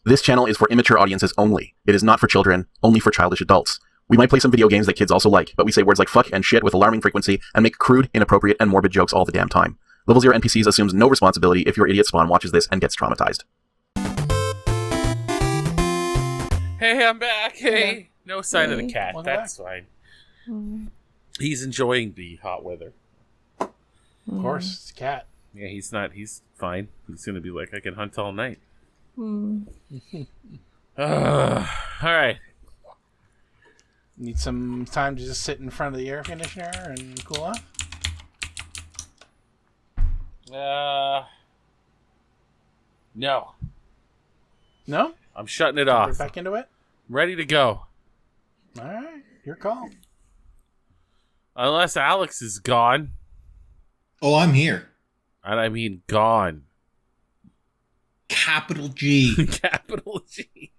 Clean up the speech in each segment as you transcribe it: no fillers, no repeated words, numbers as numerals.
This channel is for immature audiences only. It is not for children, only for childish adults. We might play some video games that kids also like, but we say words like fuck and shit with alarming frequency and make crude, inappropriate, and morbid jokes all the damn time. Level 0 NPCs assumes no responsibility if your idiot spawn watches this and gets traumatized. Hey, I'm back. Hey. No sign of the cat. Welcome That's back. fine. He's enjoying the hot weather. Of course, it's a cat. Yeah, he's fine. He's going to be like, I can hunt all night. All right. Need some time to just sit in front of the air conditioner and cool off? No. No? I'm shutting it Right off. back into it? Ready to go. All right, your call. Unless Alex is gone. Oh, I'm here. And I mean gone. Capital G. Capital G.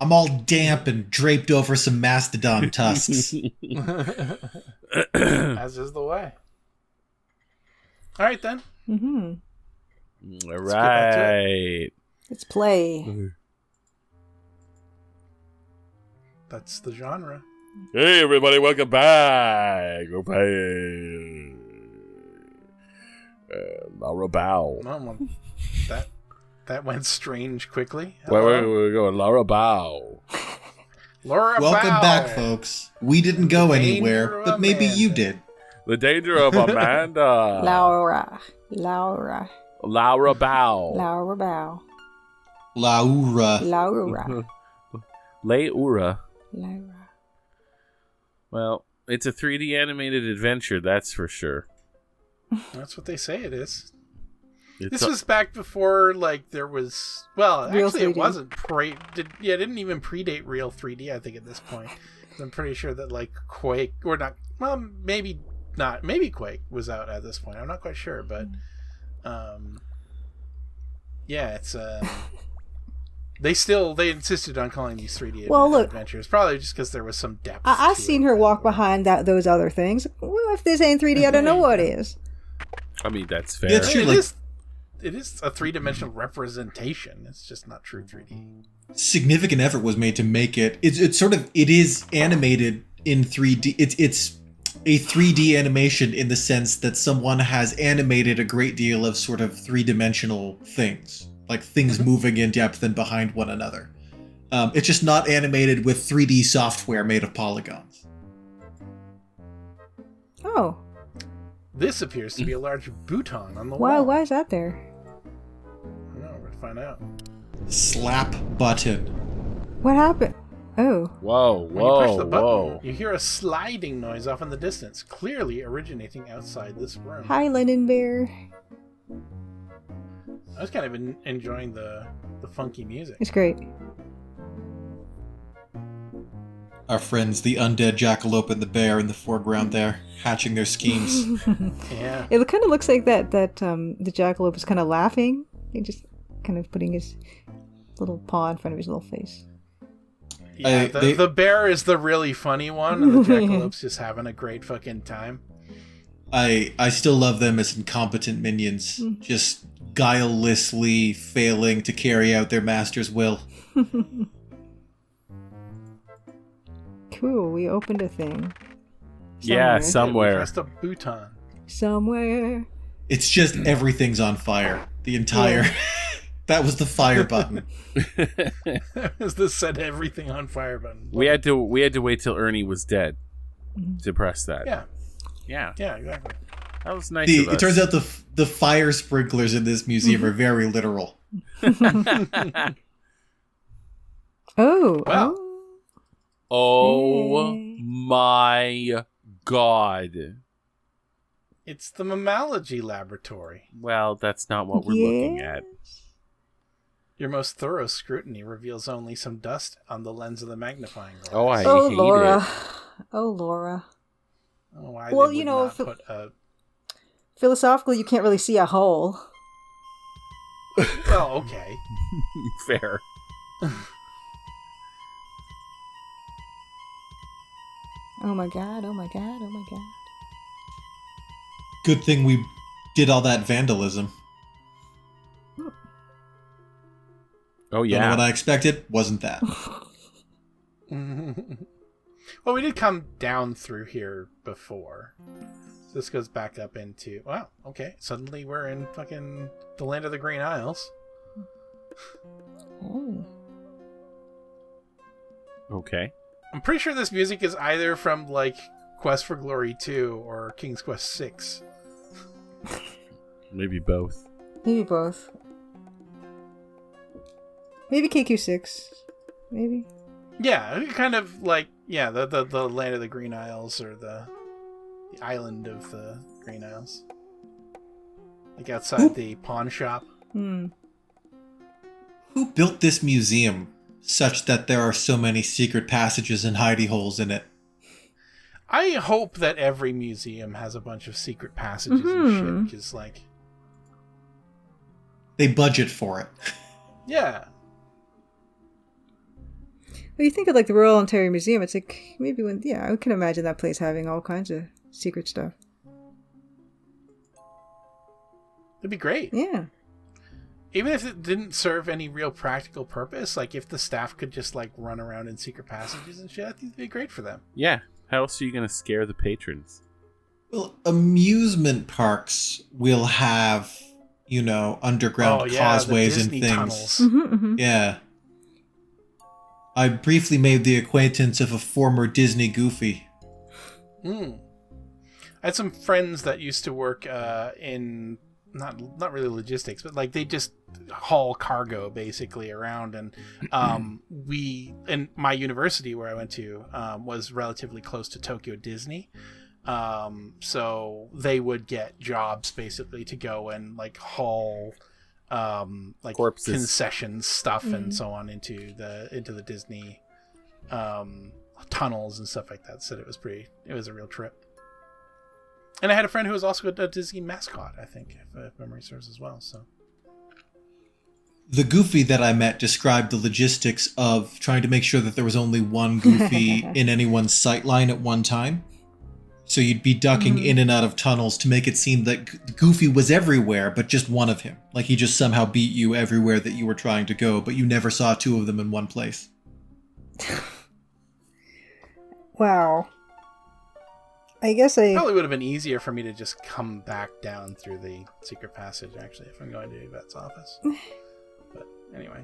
I'm all damp and draped over some mastodon tusks. As is the way. All right, then. All Let's get back to right. Let's play. That's the genre. Hey, everybody, welcome back. We're playing Laura Bow. Well, that went strange quickly. Wait, we're going Laura Bow. Laura Welcome Bow. back, folks. We didn't go Danger anywhere, of but maybe you Amanda. did. The Danger of Amanda. Laura Bow. Bow. Laura. Leura. Laura. Well, it's a 3D animated adventure, that's for sure. That's what they say it is. It's This was back before, like, there was... Well, Real actually, it 3D. wasn't... it didn't even predate real 3D, I think, at this point. I'm pretty sure that, like, Quake... Or not... Well, maybe not. Maybe Quake was out at this point. I'm not quite sure, but... Yeah, it's... They insisted on calling these 3D Well, look. adventures. Probably just because there was some depth I've to seen it. her walk behind those other things. Well, if this ain't 3D, I don't know what is. I mean, that's fair. Yeah, it's true. It is a three-dimensional representation. It's just not true 3D. Significant effort was made to make it. It is animated in 3D. It's a 3D animation in the sense that someone has animated a great deal of sort of three-dimensional things, like things moving in depth and behind one another. It's just not animated with 3D software made of polygons. Oh. This appears to be a large bouton on the wall. Why is that there? I don't know. We're going to find out. Slap button. What happened? Oh. Whoa, When you push the button, whoa. you hear a sliding noise off in the distance, clearly originating outside this room. Hi, Lennon Bear. I was kind of enjoying the funky music. It's great. Our friends, the undead jackalope and the bear in the foreground there, hatching their schemes. Yeah. It kind of looks like that the jackalope is kind of laughing. He just kind of putting his little paw in front of his little face. Yeah, the bear is the really funny one, and the jackalope's just having a great fucking time. I still love them as incompetent minions, just guilelessly failing to carry out their master's will. Cool, we opened a thing. Yeah, We somewhere. pressed a bouton. Somewhere. It's just everything's on fire. The entire... That was the fire button. Is the set everything on fire button? We had to wait till Ernie was dead to press that. Yeah. Yeah. Yeah, exactly. That was nice of us. It turns out the fire sprinklers in this museum are very literal. Oh. Wow. Oh Yay. my god. It's the mammalogy laboratory. Well, that's not what we're looking at. Your most thorough scrutiny reveals only some dust on the lens of the magnifying glass. Oh, I Oh, hate Laura. it. Oh, Laura. Oh, why Well, they you would know, not if- put a... Philosophically, you can't really see a hole. Well, okay. Fair. Oh my god, oh my god, oh my god. Good thing we did all that vandalism. Oh, Don't know yeah. what I expected. Wasn't that. Well, we did come down through here before. So this goes back up into... Wow, okay. Suddenly we're in fucking the land of the Green Isles. Oh. Okay. I'm pretty sure this music is either from, like, Quest for Glory 2 or King's Quest 6. Maybe both. Maybe both. Maybe KQ6. Maybe. Yeah, kind of like, yeah, the land of the Green Isles, or the island of the Green Isles. Like outside the pawn shop. Hmm. Who built this museum such that there are so many secret passages and hidey holes in it? I hope that every museum has a bunch of secret passages and shit, because, like... They budget for it. Yeah. Well, you think of like the Royal Ontario Museum, it's like maybe when, yeah, I can imagine that place having all kinds of secret stuff. It'd be great. Yeah. Even if it didn't serve any real practical purpose, like if the staff could just like run around in secret passages and shit, I think it'd be great for them. Yeah. How else are you going to scare the patrons? Well, amusement parks will have, you know, underground causeways the and Disney things. tunnels. Yeah. I briefly made the acquaintance of a former Disney Goofy. I had some friends that used to work in not really logistics, but like they just haul cargo basically around, and we in my university where I went to was relatively close to Tokyo Disney, so they would get jobs basically to go and like haul like corpses, concessions, stuff, and so on into the Disney tunnels and stuff like that. So it was a real trip. And I had a friend who was also a Disney mascot, I think, if memory serves as well. So the Goofy that I met described the logistics of trying to make sure that there was only one Goofy in anyone's sightline at one time. So you'd be ducking in and out of tunnels to make it seem that Goofy was everywhere, but just one of him. Like he just somehow beat you everywhere that you were trying to go, but you never saw two of them in one place. Wow. I guess I... Probably would have been easier for me to just come back down through the secret passage, actually, if I'm going to Yvette's office. But anyway.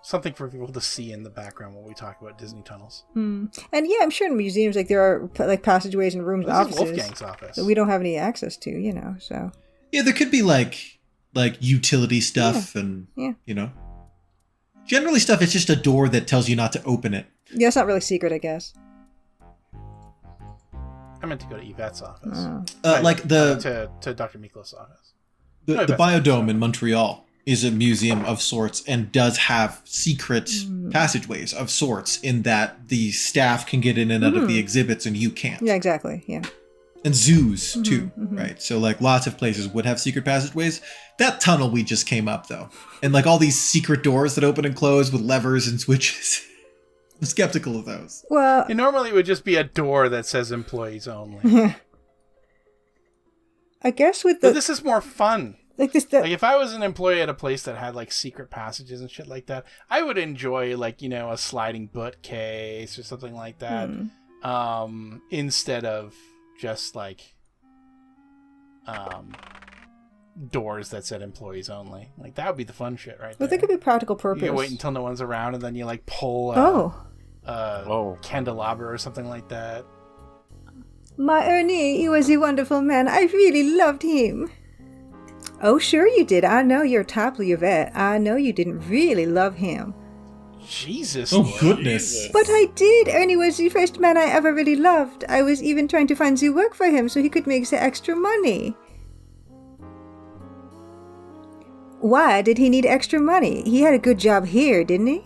Something for people to see in the background when we talk about Disney tunnels. And yeah, I'm sure in museums, like there are like passageways and rooms and This is offices Wolfgang's office. that we don't have any access to, you know, so... Yeah, there could be like utility stuff and, you know. Generally stuff, it's just a door that tells you not to open it. Yeah, it's not really secret, I guess. I meant to go to Yvette's office. To Dr. Miklos' office. The Biodome in Montreal is a museum of sorts and does have secret passageways of sorts in that the staff can get in and out of the exhibits and you can't. Yeah, exactly, yeah. And zoos, too, right? So, like, lots of places would have secret passageways. That tunnel we just came up, though. And, like, all these secret doors that open and close with levers and switches. I'm skeptical of those. Well... And normally it would just be a door that says employees only. I guess with the... But this is more fun. Like if I was an employee at a place that had, like, secret passages and shit like that, I would enjoy, like, you know, a sliding bookcase or something like that. Instead of... just like doors that said employees only. Like that would be the fun shit, right? But there could be practical purpose. You wait until no one's around and then you like pull candelabra or something like that. My Ernie, he was a wonderful man. I really loved him. Oh, sure you did. I know you're Topley Yvette. I know you didn't really love him. Jesus. Oh, goodness. But I did. Ernie was the first man I ever really loved. I was even trying to find the work for him so he could make the extra money. Why did he need extra money? He had a good job here, didn't he?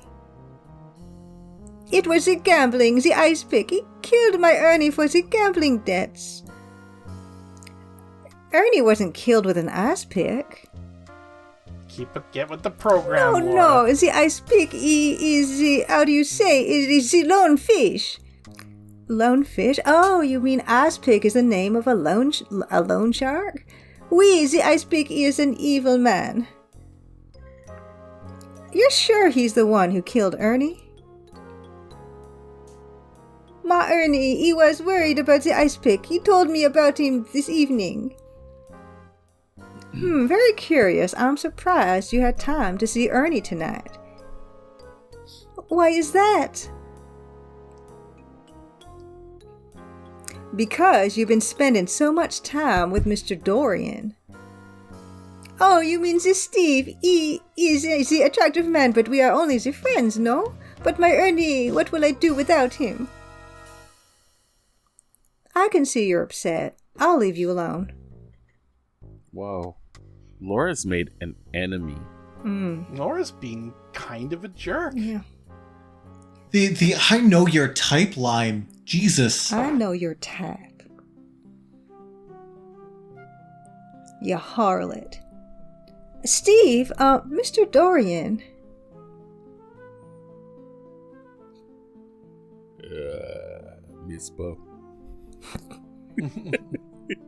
It was the gambling, the ice pick. He killed my Ernie for the gambling debts. Ernie wasn't killed with an ice pick. Get with the program. No, the ice pick is the, how do you say, it is the lone fish. Lone fish? Oh, you mean ice pick is the name of a lone shark? Oui, the ice picky is an evil man. You're sure he's the one who killed Ernie? Ma Ernie, he was worried about the ice pick. He told me about him this evening. Very curious. I'm surprised you had time to see Ernie tonight. Why is that? Because you've been spending so much time with Mr. Dorian. Oh, you mean this Steve? He is the attractive man, but we are only the friends, no? But my Ernie, what will I do without him? I can see you're upset. I'll leave you alone. Whoa. Laura's made an enemy. Laura's being kind of a jerk. Yeah. The I know your type line. Jesus. I know your type. You harlot. Steve, Mr. Dorian. Miss Bow.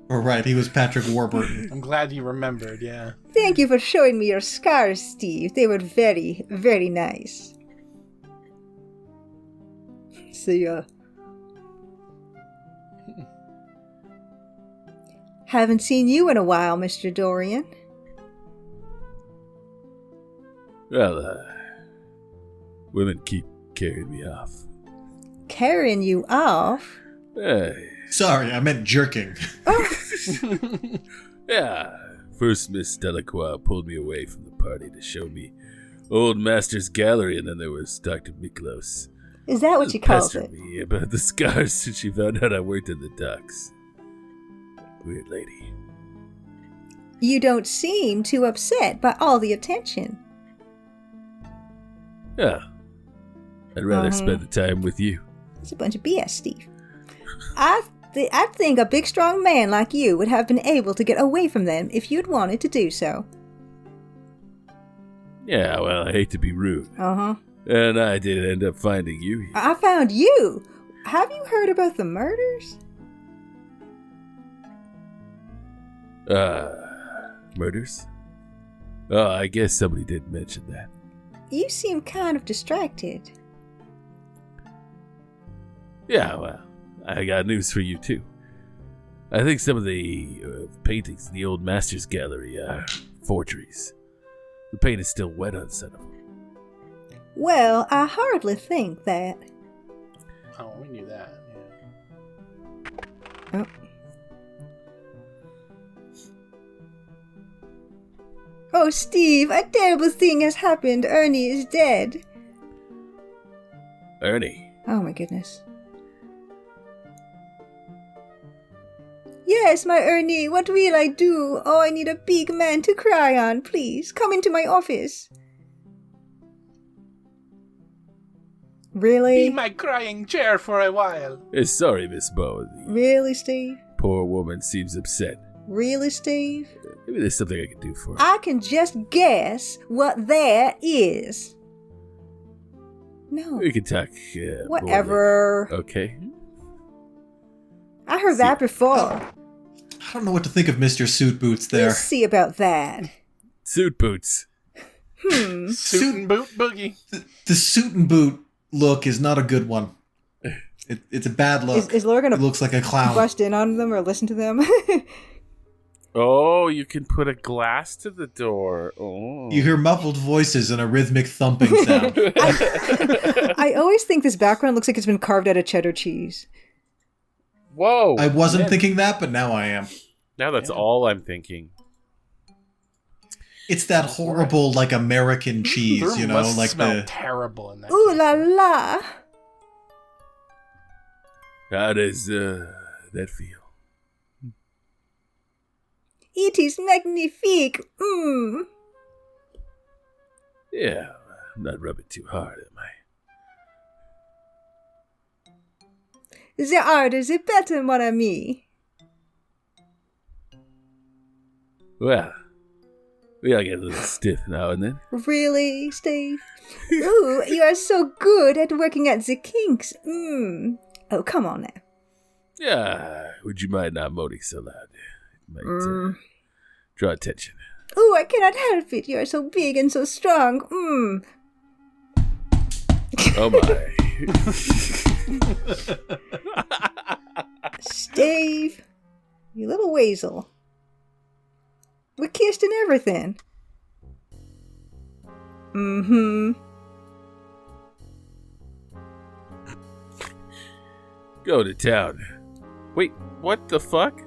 All right, he was Patrick Warburton. I'm glad you remembered, yeah. Thank you for showing me your scars, Steve. They were very, very nice. See ya. Haven't seen you in a while, Mr. Dorian. Well, women keep carrying me off. Carrying you off? Sorry, I meant jerking. Yeah. First, Miss Delacroix pulled me away from the party to show me Old Master's Gallery, and then there was Dr. Miklos. Is that what you called it? Me about the scars since she found out I worked in the docks. Weird lady. You don't seem too upset by all the attention. Yeah. I'd rather spend the time with you. It's a bunch of BS, Steve. I think a big, strong man like you would have been able to get away from them if you'd wanted to do so. Yeah, well, I hate to be rude. Uh-huh. And I did end up finding you here. I found you! Have you heard about the murders? Murders? Oh, I guess somebody did mention that. You seem kind of distracted. Yeah, well, I got news for you, too. I think some of the paintings in the Old Master's Gallery are forgeries. The paint is still wet on some of them. Well, I hardly think that. Oh, we knew that. Oh. Oh, Steve, a terrible thing has happened. Ernie is dead. Ernie? Oh, my goodness. Yes, my Ernie, what will I do? Oh, I need a big man to cry on. Please, come into my office. Really? Be my crying chair for a while. Sorry, Miss Bow. The Really, Steve? poor woman seems upset. Really, Steve? Maybe there's something I can do for her. I can just guess what is. No. We can talk. Whatever. More later. Okay. I heard that before. I don't know what to think of Mr. Suit Boots there. We'll see about that. Suit boots. Suit and boot boogie. The suit and boot look is not a good one. It's a bad look. Is Laura gonna It looks like a clown. bust in on them or listen to them? Oh, you can put a glass to the door. Oh. You hear muffled voices and a rhythmic thumping sound. I always think this background looks like it's been carved out of cheddar cheese. Whoa. I wasn't thinking that, but now I am. Now that's all I'm thinking. It's that horrible, like, American cheese, There you know? must Like smell the... terrible in that. Ooh la la! How does that feel? It is magnifique! Mmm! Yeah, I'm not rubbing too hard, am I? The harder the better, mon ami. Well, we all get a little stiff now and then. Really, Steve? Ooh, you are so good at working at the kinks. Mmm. Oh, come on now. Yeah, would you mind not moaning so loud? It might Draw attention. Ooh, I cannot help it. You are so big and so strong. Oh my. Steve, you little weasel. We kissed and everything. Go to town. Wait, what the fuck?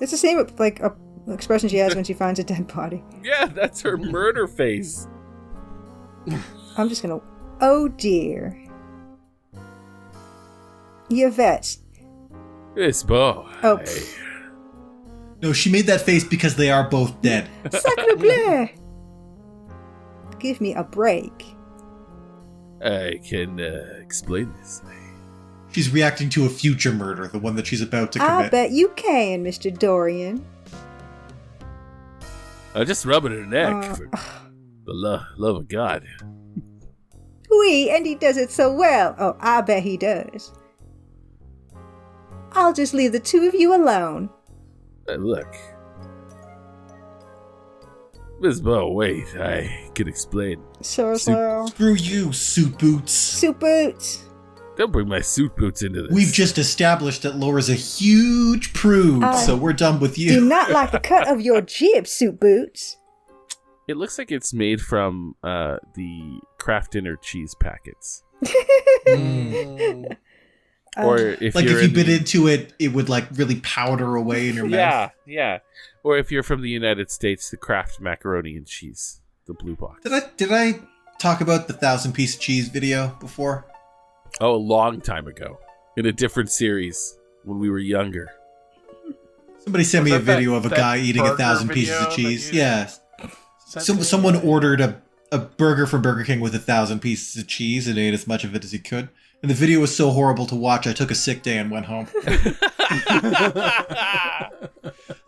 It's the same, like, expression she has when she finds a dead body. Yeah, that's her murder face. I'm just gonna... Oh, dear. Yvette. Miss Bow. Oh, No, she made that face because they are both dead. Sacre bleu! Give me a break. I can explain this. She's reacting to a future murder, the one that she's about to I commit. bet you can, Mr. Dorian. I just rub it in her neck for the love of God. Oui, and he does it so well. Oh, I bet he does. I'll just leave the two of you alone. Look. Miss Bow, wait, I can explain. So. Screw you, suit boots. Suit boots. Don't bring my suit boots into this. We've just established that Laura's a huge prude, so we're done with you. Do not like the cut of your jib, Suit Boots. It looks like it's made from the Kraft Dinner cheese packets. Or if like you're if you bit into it, it would like really powder away in your mouth. Yeah. Or if you're from the United States, the Kraft macaroni and cheese, the blue box. Did I talk about the 1,000-piece cheese video before? Oh, a long time ago, in a different series when we were younger. Somebody sent me a video of a that guy eating 1,000 burger pieces of video cheese. that you Yeah. Someone ordered a burger from Burger King with 1,000 pieces of cheese and ate as much of it as he could. And the video was so horrible to watch, I took a sick day and went home.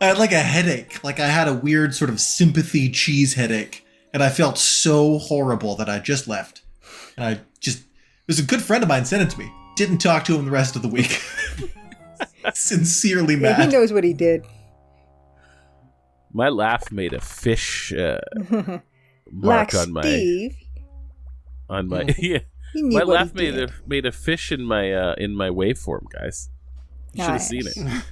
I had like a headache. Like I had a weird sort of sympathy cheese headache. And I felt so horrible that I just left. And it was a good friend of mine sent it to me. Didn't talk to him the rest of the week. Sincerely mad. Yeah, he knows what he did. My laugh made a fish Like mark on my Steve. yeah. He knew My what laugh he did. made a fish in my waveform, guys. You should have seen it. Nice.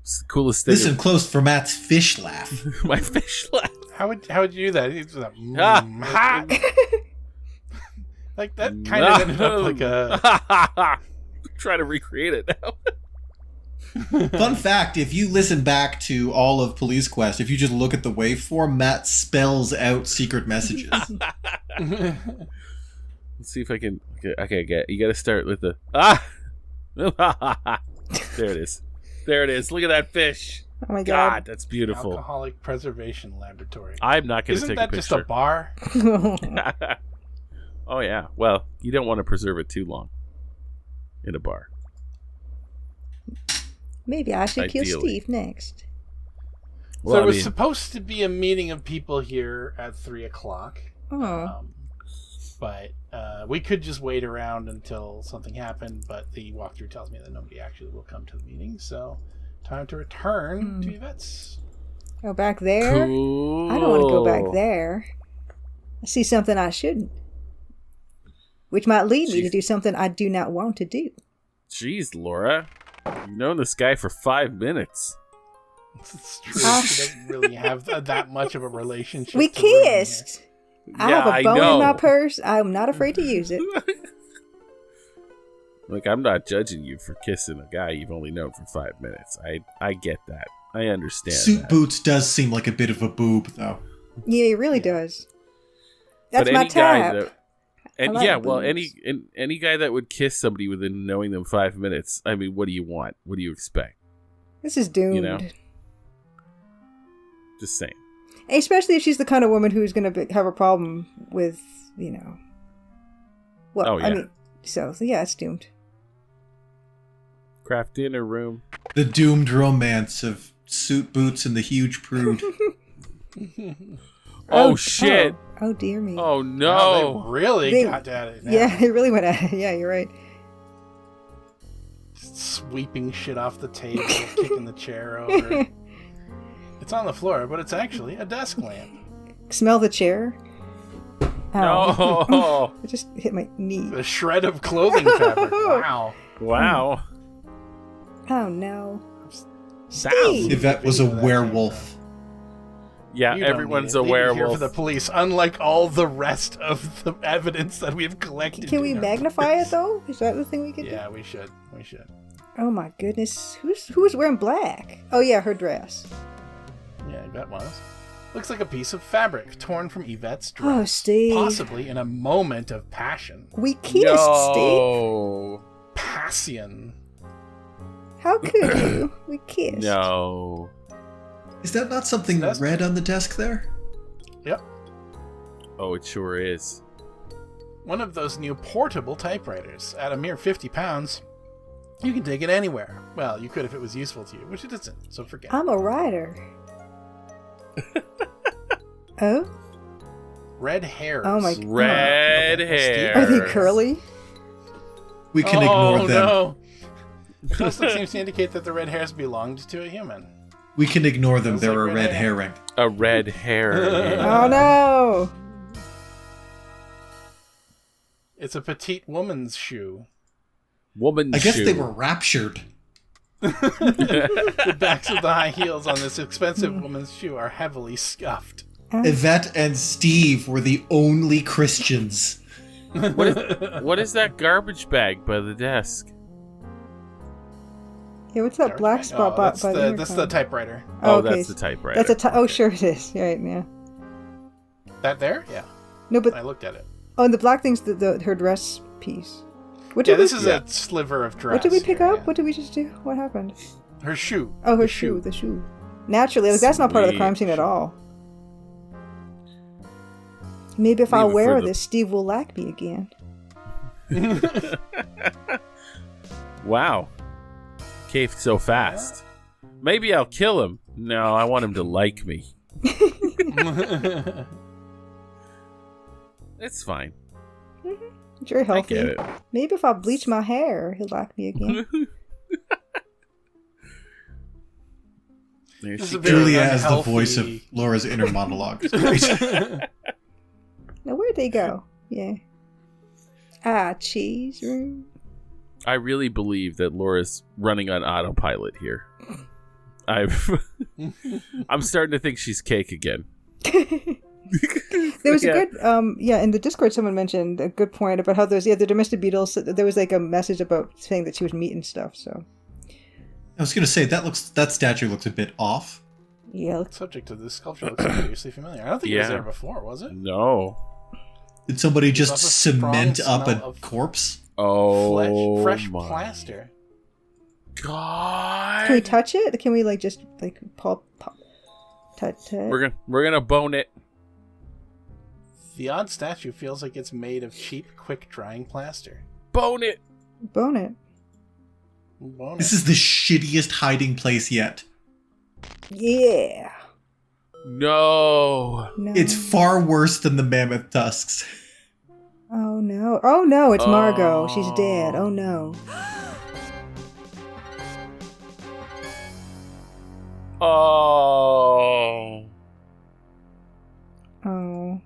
It's the coolest thing. Listen close for Matt's fish laugh. My fish laugh. How would you do that? It's like, Ah. like that kind of ended up like a. Trying to recreate it now. Fun fact, if you listen back to all of Police Quest, if you just look at the waveform, Matt spells out secret messages. Let's see if I can. Okay, you got to start with the There it is. There it is. Look at that fish. Oh my God, god. that's beautiful. Alcoholic Preservation Laboratory. I'm not going to Isn't take that a just a picture. bar? Oh yeah. Well, you don't want to preserve it too long in a bar. Maybe I should kill Ideally. Steve next. So Well, there I was mean, supposed to be a meeting of people here at 3:00. Oh. But we could just wait around until something happened, but the walkthrough tells me that nobody actually will come to the meeting, so time to return to Yvette's. Oh, back there? cool. I don't want to go back there. I see something I shouldn't. Which might lead me to do something I do not want to do. Jeez, Laura. You've known this guy for 5 minutes. It's true. She doesn't really have that much of a relationship. We to ruin here. kissed. I have a bone in my purse. I'm not afraid to use it. Look, I'm not judging you for kissing a guy you've only known for 5 minutes. I get that. I understand. Suit that. Boots does seem like a bit of a boob, though. Yeah, it really does. That's But my any guy type. that- And I like yeah, well, boobs. any guy that would kiss somebody within knowing them 5 minutes, I mean, what do you want? What do you expect? This is doomed. You know? Just saying. Especially if she's the kind of woman who's going to have a problem with, Well, Oh, yeah. I mean, so yeah, it's doomed. Craft dinner room. The doomed romance of Suit Boots and the huge prude. Oh, shit. Oh, dear me. Oh, Wow, no. they really They- got at it now. Yeah, it really went at it. Yeah, you're right. Sweeping shit off the table, kicking the chair over. It's on the floor, but it's actually a desk lamp. Smell the chair. Ow. No. I just hit my knee. A shred of clothing fabric. Wow. Wow. Oh no. Sounds. Steve! Yvette was a Where that came Yeah, werewolf. You don't everyone's need a it. Leave it here werewolf. for the police, unlike all the rest of the evidence that we have collected. Can we in our magnify it records. though? Is that the thing we could Yeah, we should. We should. do? Oh my goodness. Who's wearing black? Oh yeah, her dress. Yeah, Yvette was. Looks like a piece of fabric torn from Yvette's dress. Oh, Steve. Possibly in a moment of passion. We kissed, Steve. No. Passion. How could you? We kissed. No. Is that not something That's- red on the desk there? Yep. Oh, it sure is. One of those new portable typewriters. At a mere £50, you can take it anywhere. Well, you could if it was useful to you, which it isn't, so forget it. I'm a writer. Oh? Red hairs. Oh my- Red Okay, hair. Are they curly? We can ignore them. No. This look seems to indicate that the red hairs belonged to a human. We can ignore them. Sounds They're like a red red hair. herring. A red hair. Oh no! It's a petite woman's shoe. Woman's I guess shoe. they were raptured. The backs of the high heels on this expensive woman's shoe are heavily scuffed. Yvette and Steve were the only Christians. What is that garbage bag by the desk? Yeah, what's that black spot that's by the that's the intercom? typewriter. Oh, okay. that's the typewriter. That's a oh sure it is. Right, yeah. That there? Yeah. No, but I looked at it. oh, and the black thing's her dress piece. What Yeah, did this we, is a sliver of dress. what did we pick here, up? yeah. What did we just do? What happened? Her shoe. Oh, her The shoe. The shoe. Naturally, like, that's not part of the crime Sweet. scene at all. Maybe if I Leave it wear for the- this, Steve will like me again. Wow. Caved so fast. Maybe I'll kill him. No, I want him to like me. It's fine. It's very I healthy. get it. Maybe if I bleach my hair, he'll like me again. There This she is a very goes. Julia has the unhealthy- voice of Laura's inner monologue. It's great. Now, where'd they go? Yeah. Ah, cheese room. I really believe that Laura's running on autopilot here. I'm starting to think she's cake again. There was Yeah. a good, in the Discord someone mentioned a good point about how the domestic beetles, there was like a message about saying that she was meat and stuff, so. I was going to say that statue looks a bit off. Yeah. Subject of this sculpture looks curiously familiar. I don't think it was Yeah. there before, was it? No. Did somebody There's just also a strong cement up smell a of corpse? Oh, Fresh my plaster. God. Can we touch it? Can we like just like pop, touch it? We're gonna bone it. The odd statue feels like it's made of cheap, quick-drying plaster. Bone it. Bone it. Bone This it. is the shittiest hiding place yet. Yeah. No. No. It's far worse than the mammoth tusks. Oh no. Oh no, it's Margot. She's dead. Oh no. Oh. Oh.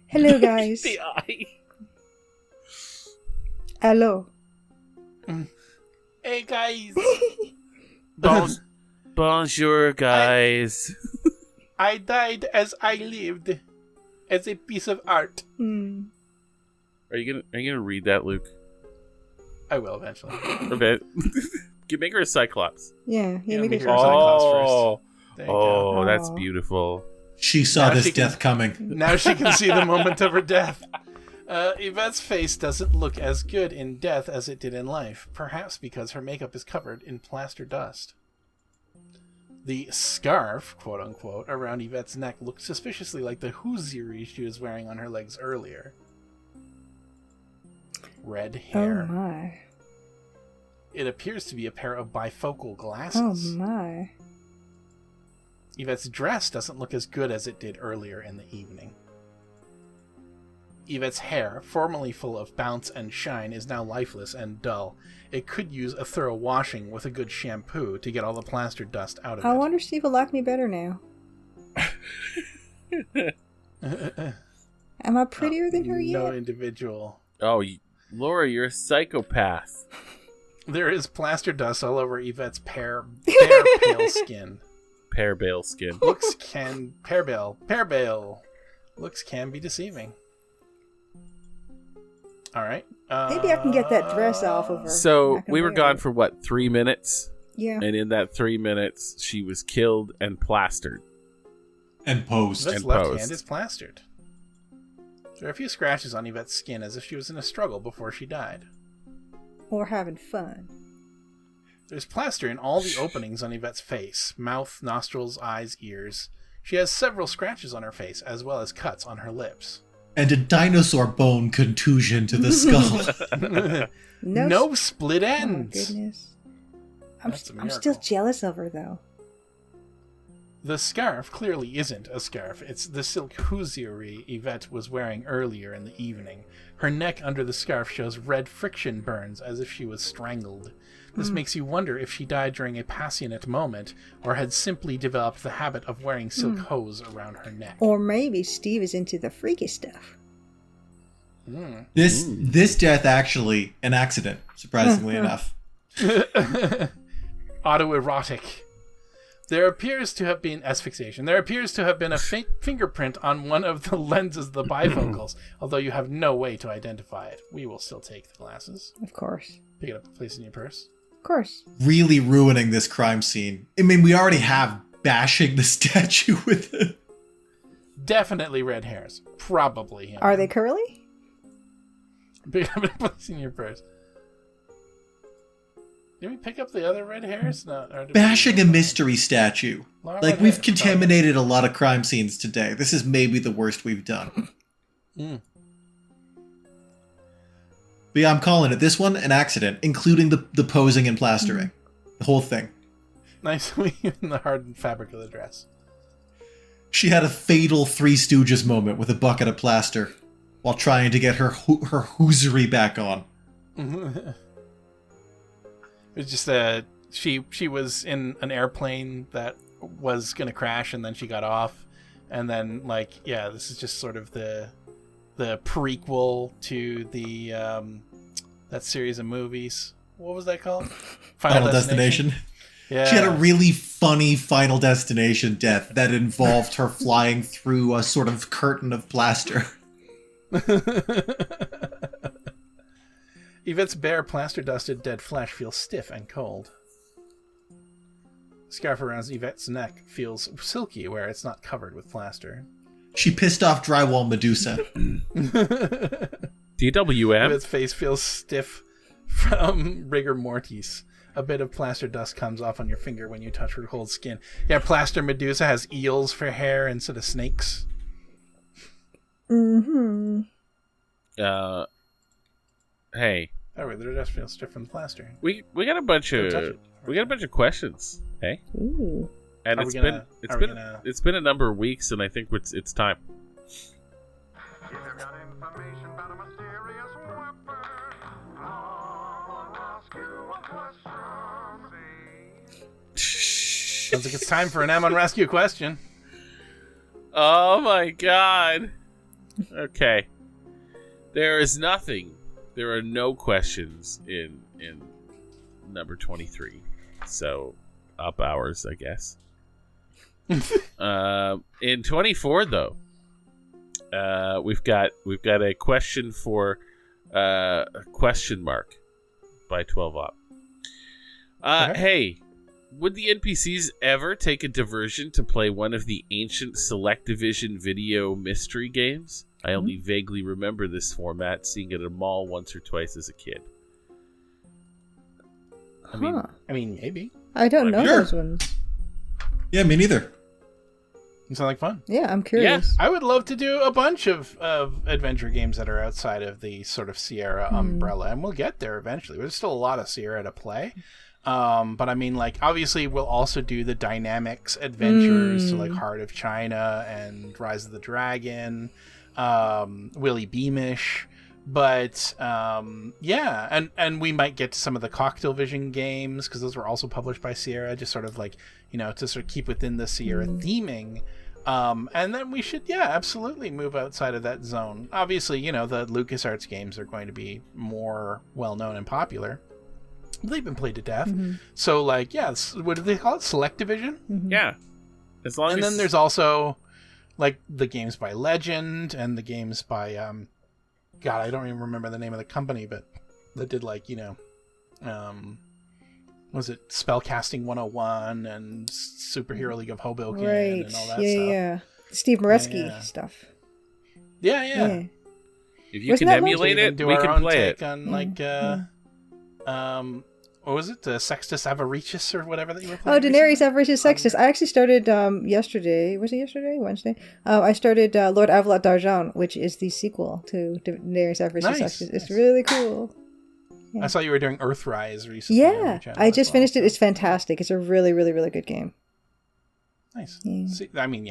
Hello guys. The eye. Hello. Hey, guys! Bonjour, guys. I died as I lived. As a piece of art. Hmm. Are you gonna read that, Luke? I will eventually. A bit. Make her a cyclops. Yeah. Yeah, Make make it her a cyclops first. Oh, There you go. oh, that's Oh. beautiful. She saw Now this she can- death coming. Now she can see the moment of her death. Yvette's face doesn't look as good in death as it did in life, perhaps because her makeup is covered in plaster dust. The scarf, quote-unquote, around Yvette's neck looked suspiciously like the huziri she was wearing on her legs earlier. Red Oh hair. my. It appears to be a pair of bifocal Oh glasses. my. Yvette's dress doesn't look as good as it did earlier in the evening. Yvette's hair, formerly full of bounce and shine, is now lifeless and dull. It could use a thorough washing with a good shampoo to get all the plaster dust out of I it. wonder if Steve will like me better now. Am I prettier than her No yet? individual. Oh, Laura, you're a psychopath. There is plaster dust all over Yvette's bare pale skin. Pear bale skin. Looks can be deceiving. All right. Maybe I can get that dress off of her. So I can we were wear gone it. for what, 3 minutes? Yeah. And in that 3 minutes, she was killed and plastered. And posed. Yvette's and left posed. hand is plastered. There are a few scratches on Yvette's skin as if she was in a struggle before she died. Or having fun. There's plaster in all the openings on Yvette's face: mouth, nostrils, eyes, ears. She has several scratches on her face, as well as cuts on her lips. And a dinosaur bone contusion to the skull. No split Oh my ends. goodness. That's a I'm still miracle. jealous of her though. The scarf clearly isn't a scarf. It's the silk hosiery Yvette was wearing earlier in the evening. Her neck under the scarf shows red friction burns as if she was strangled. This makes you wonder if she died during a passionate moment or had simply developed the habit of wearing silk hose around her neck. Or maybe Steve is into the freaky stuff. This death actually an accident, surprisingly enough. Autoerotic. There appears to have been asphyxiation. There appears to have been a faint fingerprint on one of the lenses of the bifocals, although you have no way to identify it. We will still take the glasses. Of course. Pick it up and place it in your purse. Of course. Really ruining this crime scene. I mean, we already have bashing the statue with it. Definitely red hairs. Probably him. Are they curly? Pick it up and place it in your purse. Did we pick up the other red hairs? No. Or did we- Bashing a mystery statue. Laura Like, red we've hairs. contaminated a lot of crime scenes today. This is maybe the worst we've done. Mm. But yeah, I'm calling it. This one, an accident, including the posing and plastering. The whole thing. Nice weave in the hardened fabric of the dress. She had a fatal Three Stooges moment with a bucket of plaster while trying to get her hosiery back on. It's just she was in an airplane that was gonna crash, and then she got off, and then this is just sort of the prequel to the that series of movies. What was that called? Final Destination. Yeah. She had a really funny Final Destination death that involved her flying through a sort of curtain of plaster. Yvette's bare, plaster-dusted dead flesh feels stiff and cold. The scarf around Yvette's neck feels silky where it's not covered with plaster. She pissed off drywall Medusa. DWM. Yvette's face feels stiff from rigor mortis. A bit of plaster dust comes off on your finger when you touch her cold skin. Yeah, Plaster Medusa has eels for hair instead of snakes. Mm-hmm. Hey, Oh, wait, the dust feels stiff from the plaster. we got a bunch Don't touch of it. we got a bunch of questions. Hey, Ooh. and Are it's we been gonna- it's are we been gonna- it's been a number of weeks, and I think it's time. Sounds like it's time for an Amon Rask question. Oh my god. Okay. There is nothing. There are no questions in number 23. So up hours, I guess. In 24 though, we've got a question for a question mark by 12 up. Okay. Hey, would the NPCs ever take a diversion to play one of the ancient Select-Division video mystery games? I only vaguely remember this format, seeing it at a mall once or twice as a kid. I mean, I mean, maybe. I don't know Sure. those ones. Yeah, me neither. It sounds like fun. Yeah, I'm curious. I would love to do a bunch of adventure games that are outside of the sort of Sierra umbrella, and we'll get there eventually. There's still a lot of Sierra to play. But I mean, like, obviously we'll also do the Dynamics adventures, so like Heart of China and Rise of the Dragon. Willy Beamish. But yeah, and we might get to some of the Cocktail Vision games, because those were also published by Sierra, just sort of like, to sort of keep within the Sierra theming. And then we should, absolutely move outside of that zone. Obviously, the LucasArts games are going to be more well-known and popular. They've been played to death. So, like, what do they call it? Select Division? Yeah. As long and as... then there's also, like, the games by Legend and the games by, God, I don't even remember the name of the company, but that did, like, was it Spellcasting 101 and Superhero League of Hoboken and all that stuff. Yeah. Steve Moreski stuff. Yeah. If you can emulate it, we can play it. On, like, what was it? Sextus Avaricious or whatever that you were playing? Oh, Daenerys Avaricious Sextus. I actually started yesterday. Was it yesterday? Wednesday? I started Lord Avalot D'Argent, which is the sequel to Daenerys Avaricious Sextus. It's really cool. Yeah. I saw you were doing Earthrise recently. Yeah, I just finished it. It's fantastic. It's a really, really, really good game. Nice. Yeah. See, I mean,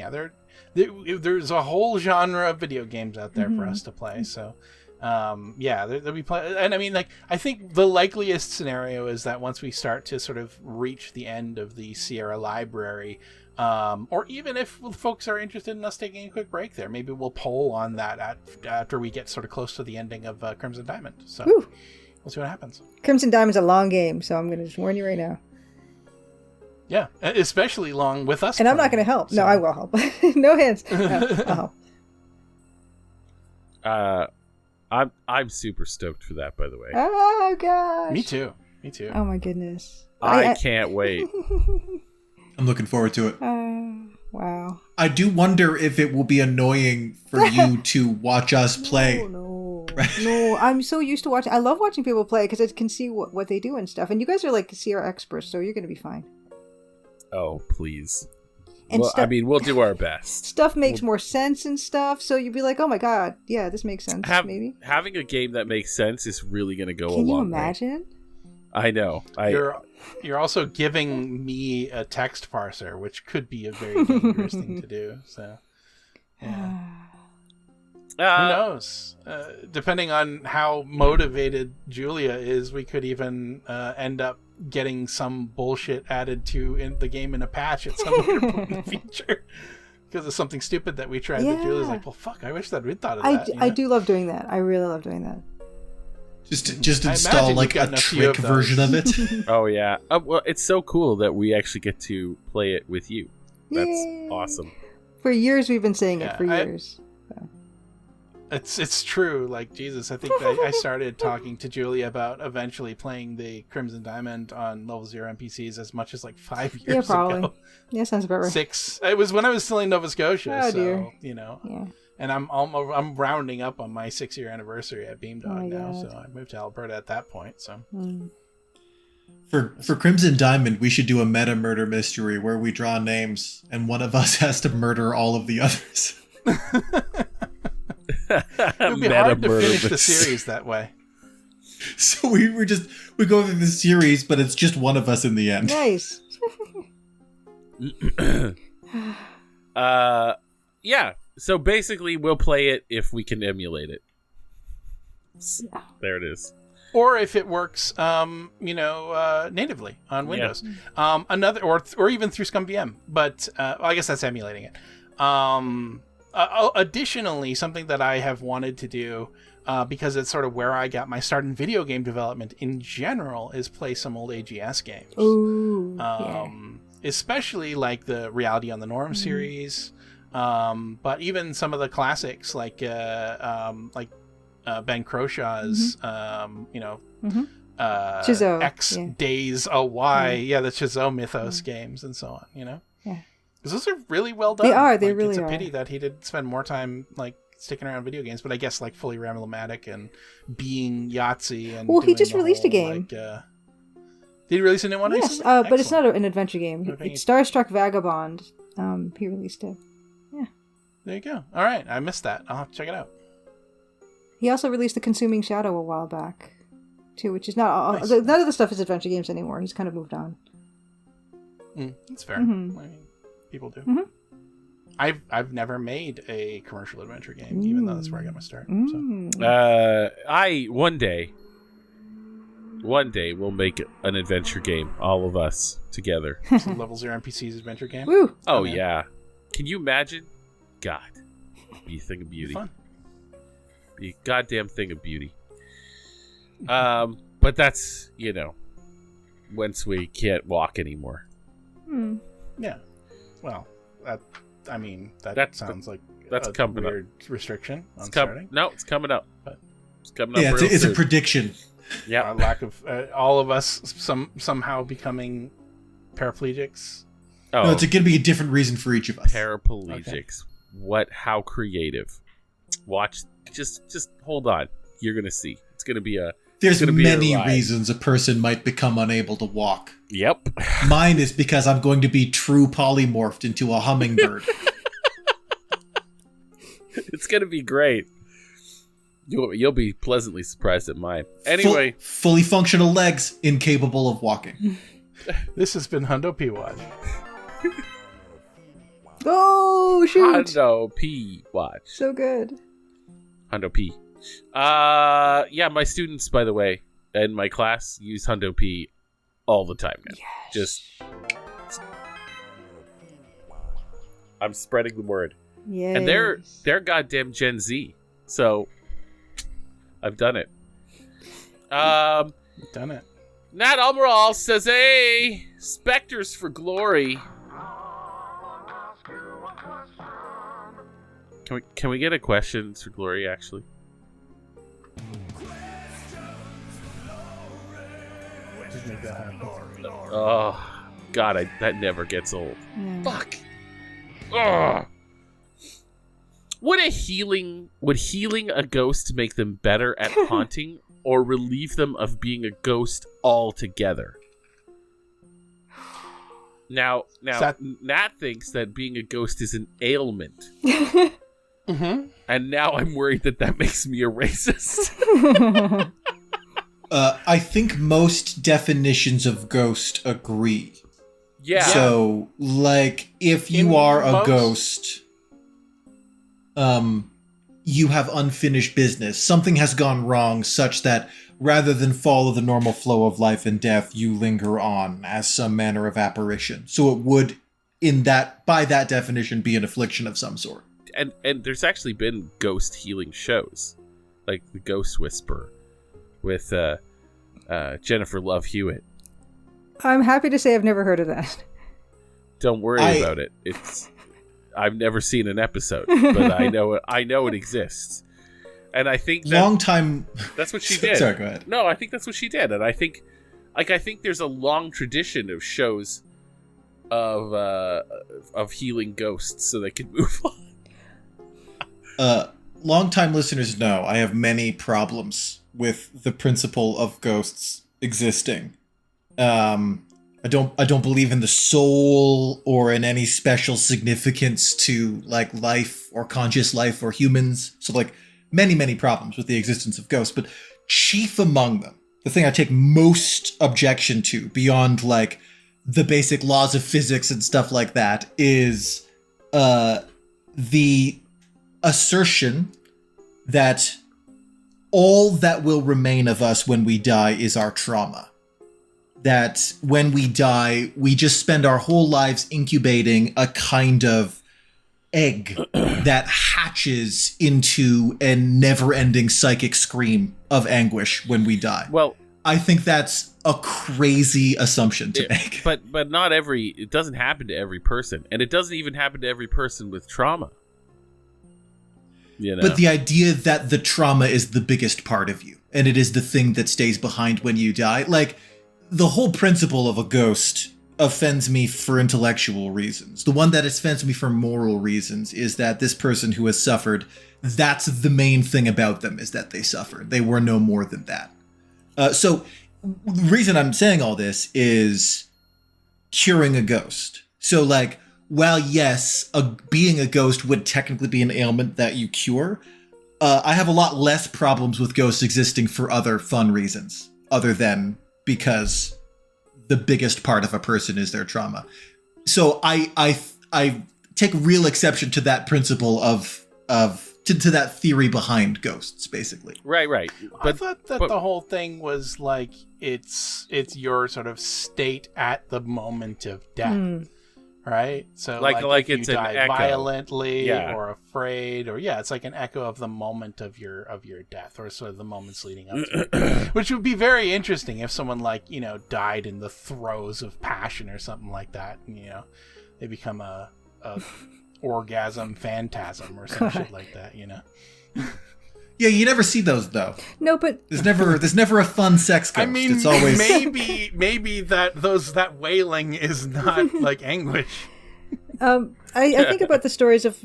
there's a whole genre of video games out there for us to play. So, there'll be and I mean, like, I think the likeliest scenario is that once we start to sort of reach the end of the Sierra library, or even if folks are interested in us taking a quick break there, maybe we'll poll on that after we get sort of close to the ending of Crimson Diamond. So. Woo. We'll see what happens. Crimson Diamond's a long game, so I'm going to just warn you right now. Yeah, especially long with us. And I'm not going to help. So. No, I will help. No hands. No, I'll help. I'm super stoked for that, by the way. Oh, gosh. Me too. Oh, my goodness. I can't wait. I'm looking forward to it. Wow. I do wonder if it will be annoying for you to watch us play. No, I'm so used to watching. I love watching people play because I can see what they do and stuff. And you guys are like Sierra experts, so you're going to be fine. Oh, please. And I mean, we'll do our best. Stuff makes more sense and stuff, so you'd be like, oh my god, yeah, this makes sense, maybe. Having a game that makes sense is really going to go a long way. Can you imagine? I know. You're also giving me a text parser, which could be a very dangerous thing to do. So, yeah. Who knows? Depending on how motivated Julia is, we could even end up getting some bullshit added to in the game in a patch at some point in the future. Because of something stupid that we tried that Julia's like, well, fuck, I wish that we'd thought of that. I do love doing that. I really love doing that. Just install like a trick version of it. Oh, yeah. Well, it's so cool that we actually get to play it with you. That's awesome. For years, we've been saying it for years. So. It's true. Like, Jesus, I think I started talking to Julia about eventually playing the Crimson Diamond on level 0 NPCs as much as like 5 years ago. Yeah, sounds about right. 6. It was when I was still in Nova Scotia. Oh, so, dear. Yeah. And I'm rounding up on my 6-year anniversary at Beamdog now. God. So I moved to Alberta at that point. So for Crimson Diamond, we should do a meta murder mystery where we draw names and one of us has to murder all of the others. It would be hard to finish the series that way. So we go through the series, but it's just one of us in the end. Nice. Yeah. So basically, we'll play it if we can emulate it. Yeah. There it is. Or if it works, natively on Windows. Yeah. Another, or even through ScumVM. But I guess that's emulating it. Additionally, something that I have wanted to do, because it's sort of where I got my start in video game development in general, is play some old AGS games. Ooh, especially like the Reality on the Norm series, but even some of the classics like Ben Croshaw's, Chizo, X Days a Y, the Chizo Mythos games and so on, Yeah. Because those are really well done. They are. They really are. are. It's a pity that he didn't spend more time sticking around video games, but I guess fully Ramblomatic and being Yahtzee and. Well, he just released a game. Did he release a new one? Yes, but it's not an adventure game. It's Starstruck Vagabond. He released it. Yeah. There you go. All right, I missed that. I'll have to check it out. He also released The Consuming Shadow a while back, too, which is not nice. None of the stuff is adventure games anymore. He's kind of moved on. That's fair. I mean, people do. I've never made a commercial adventure game, even though that's where I got my start. One day we'll make an adventure game, all of us together. So Level 0 NPCs adventure game. Woo! Oh yeah, can you imagine? God, be a thing of beauty. Fun. Be a goddamn thing of beauty. But that's once we can't walk anymore. Yeah. Well, that sounds like that's coming weird restriction on It's starting. No, it's coming up. But- It's coming up. Yeah, real it's a soon. prediction. Yeah. Lack of all of us somehow becoming paraplegics. Oh, No, it's going to be a different reason for each of us. paraplegics. Okay. What? How creative? Watch. Just hold on. You're gonna see. It's gonna be a. There's gonna be a many ride. reasons a person might become unable to walk. Yep. Mine is because I'm going to be true polymorphed into a hummingbird. It's gonna be great. You'll be pleasantly surprised at mine. Anyway, Fully functional legs, incapable of walking. This has been Hundo P Watch. Oh, shoot! Hondo P watch. So good. Hundo P. Yeah, my students, by the way, in my class use Hundo P all the time now. Yes. I'm spreading the word. Yes. And they're goddamn Gen Z. So I've done it. Done it. Nat Almeral says, "Hey, Spectres for Glory." Can we get a questions for Glory actually? Just make that happen. Oh God, that never gets old. Yeah. Fuck. Ugh. Would healing a ghost make them better at haunting, or relieve them of being a ghost altogether? Now, Nat thinks that being a ghost is an ailment, Mm-hmm. and now I'm worried that makes me a racist. I think most definitions of ghost agree. Yeah. So, like, if you In are a most- ghost, you have unfinished business. Something has gone wrong such that rather than follow the normal flow of life and death, you linger on as some manner of apparition. So it would, by that definition, be an affliction of some sort. And there's actually been ghost healing shows, like the Ghost Whisperer with Jennifer Love Hewitt. I'm happy to say I've never heard of that. Don't worry about it. I've never seen an episode, but I know it exists. And I think that's what she did. Sorry, go ahead. No, I think that's what she did. And I think there's a long tradition of shows of healing ghosts so they can move on. Long-time listeners know I have many problems with the principle of ghosts existing. I don't believe in the soul or in any special significance to like life or conscious life or humans. So like many problems with the existence of ghosts, but chief among them, the thing I take most objection to beyond like the basic laws of physics and stuff like that is the assertion that all that will remain of us when we die is our trauma. That when we die, we just spend our whole lives incubating a kind of egg that hatches into a never-ending psychic scream of anguish when we die. Well, I think that's a crazy assumption to make. But not it doesn't happen to every person, and it doesn't even happen to every person with trauma. You know? But the idea that the trauma is the biggest part of you, and it is the thing that stays behind when you die, like, the whole principle of a ghost offends me for intellectual reasons. The one that offends me for moral reasons is that this person who has suffered, that's the main thing about them, is that they suffered. They were no more than that. So the reason I'm saying all this is curing a ghost. So, like, while yes, being a ghost would technically be an ailment that you cure, I have a lot less problems with ghosts existing for other fun reasons, other than because the biggest part of a person is their trauma. So I take real exception to that principle to that theory behind ghosts, basically. Right. I thought that the whole thing was like it's your sort of state at the moment of death, right? So like if it's you an die echo. violently Yeah. or afraid, or it's like an echo of the moment of your death, or sort of the moments leading up to it. Which would be very interesting if someone died in the throes of passion or something like that, and they become a orgasm phantasm or some shit like that, Yeah, you never see those though. No, but There's never a fun sex ghost. I mean, it's always maybe that wailing is not like anguish. I think about the stories of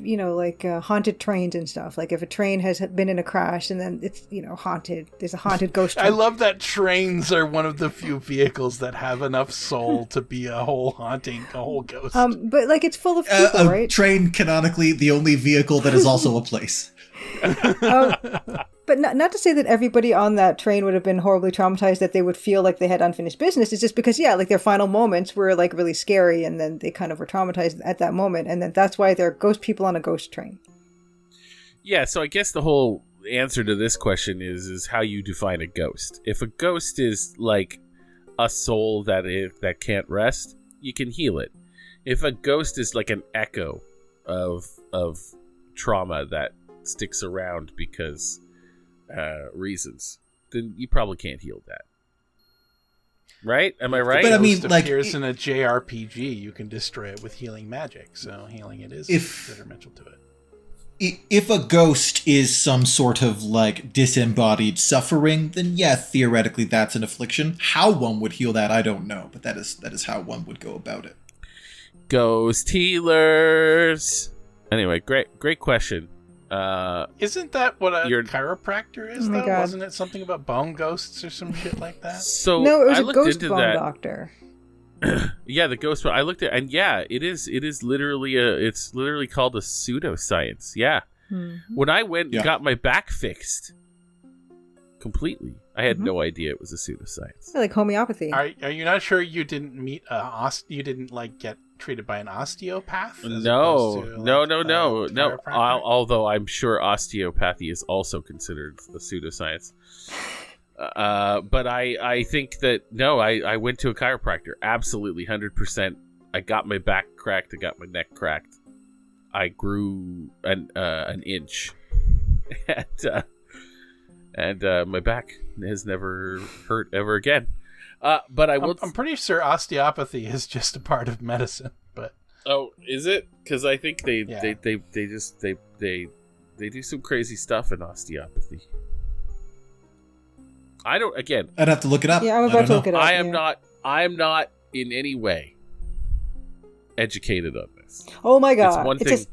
haunted trains and stuff. Like if a train has been in a crash and then it's haunted, there's a haunted ghost train. I love that trains are one of the few vehicles that have enough soul to be a whole ghost. But like it's full of people, right? Train canonically the only vehicle that is also a place. But not to say that everybody on that train would have been horribly traumatized, that they would feel like they had unfinished business. It's just because, their final moments were like really scary, and then they kind of were traumatized at that moment, and then that's why they're ghost people on a ghost train. Yeah, so I guess the whole answer to this question is how you define a ghost. If a ghost is like a soul that can't rest, you can heal it. If a ghost is like an echo of trauma that sticks around because reasons, then you probably can't heal that. Right? Am I right? But I mean, Ghost like, appears in a JRPG, you can destroy it with healing magic. So healing it is detrimental to it. If a ghost is some sort of like disembodied suffering, then yeah, theoretically that's an affliction. How one would heal that, I don't know, but that is how one would go about it. Ghost healers. Anyway, great question. Isn't that what a You're- chiropractor is, Oh my though? God. Wasn't it something about bone ghosts or some shit like that? So No, it was I a looked ghost into bone that. doctor. Yeah, the ghost. I looked at, and yeah, it is literally it's literally called a pseudoscience. Yeah. When I went and got my back fixed completely, I had no idea it was a pseudoscience. Like homeopathy. Are you not sure you didn't meet you didn't like get treated by an osteopath? as No. opposed to, like, a chiropractor? Although I'm sure osteopathy is also considered a pseudoscience. But I think that I went to a chiropractor. Absolutely, 100%. I got my back cracked. I got my neck cracked. I grew an inch, and my back has never hurt ever again. But I'm pretty sure osteopathy is just a part of medicine. But oh, is it? Because I think they do some crazy stuff in osteopathy. I'd have to look it up. Yeah, I'm about to look it up. I am not in any way educated on this. Oh my god! It's one thing.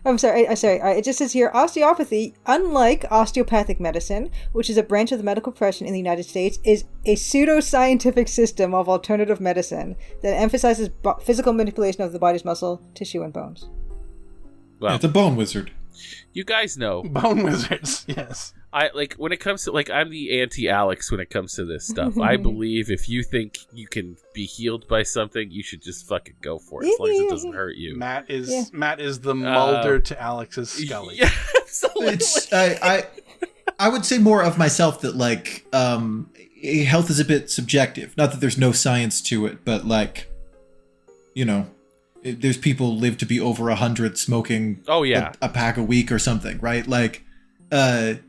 I'm sorry. It just says here, osteopathy, unlike osteopathic medicine, which is a branch of the medical profession in the United States, is a pseudoscientific system of alternative medicine that emphasizes physical manipulation of the body's muscle, tissue, and bones. Well, It's a bone wizard. you guys know. bone wizards, yes. I like when it comes to I'm the anti-Alex when it comes to this stuff. I believe if you think you can be healed by something, you should just fucking go for it as long as it doesn't hurt you. Matt is the Mulder to Alex's Scully. Yeah, absolutely. It's I would say more of myself that like health is a bit subjective. Not that there's no science to it, but like there's people live to be over 100 smoking a pack a week or something, right? Like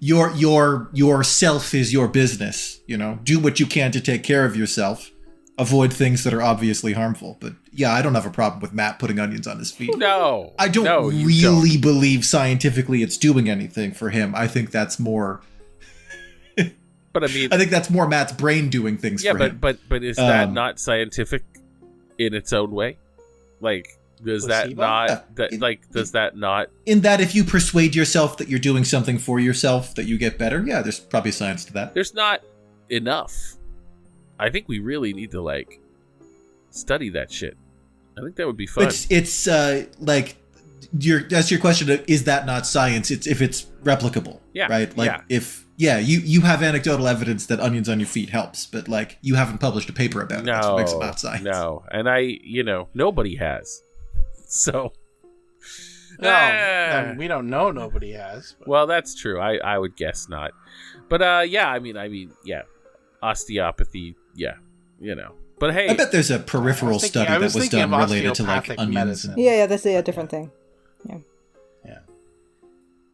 your self is your business, do what you can to take care of yourself, avoid things that are obviously harmful. But yeah, I don't have a problem with Matt putting onions on his feet. No, I don't really believe scientifically it's doing anything for him. I think that's more but I mean, I think that's more Matt's brain doing things for him. but is that not scientific in its own way? Like, does Placebo? does that not in that if you persuade yourself that you're doing something for yourself that you get better, yeah, there's probably science to that. There's not enough. I think we really need to study that shit. I think that would be fun. It's like that's your question of, is that not science? It's if it's replicable, right? Like if you have anecdotal evidence that onions on your feet helps, but like you haven't published a paper about it. That's what makes it not science. No, and nobody has. So Well, we don't know. Nobody has. But. Well, that's true. I would guess not. But yeah, I mean, yeah, osteopathy. Yeah, But hey, I bet there's a peripheral study that was done related to like onions. Medicine. Yeah, that's a different thing. Yeah.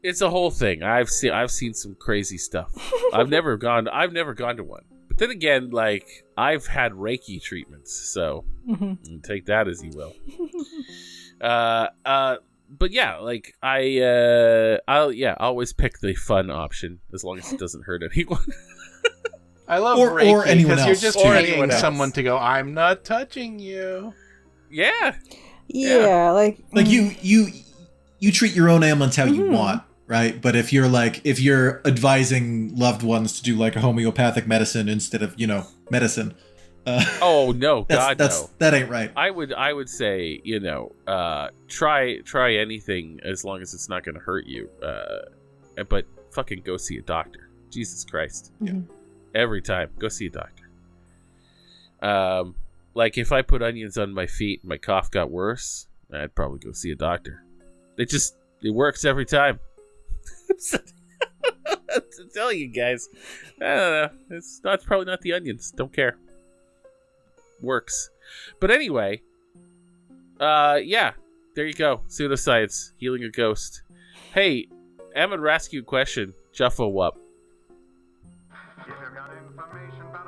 it's a whole thing. I've seen some crazy stuff. I've never gone to one. But then again, like I've had Reiki treatments, so take that as you will. But yeah, like I'll always pick the fun option as long as it doesn't hurt anyone. I love or Reiki anyone because else. you're just Or paying anyone else. someone to go, I'm not touching you. Yeah. Yeah, like you treat your own ailments how you want, right? But if you're advising loved ones to do like a homeopathic medicine instead of medicine, Oh no, God no. that ain't right. I would say try anything as long as it's not going to hurt you. But fucking go see a doctor. Jesus Christ. Yeah. Every time, go see a doctor. Like if I put onions on my feet and my cough got worse, I'd probably go see a doctor. It works every time. To tell you guys, I don't know. It's probably not the onions. Don't care. Works. But anyway, yeah, there you go. Pseudoscience, healing a ghost. Hey, Amon Rask question. Juffo Wup.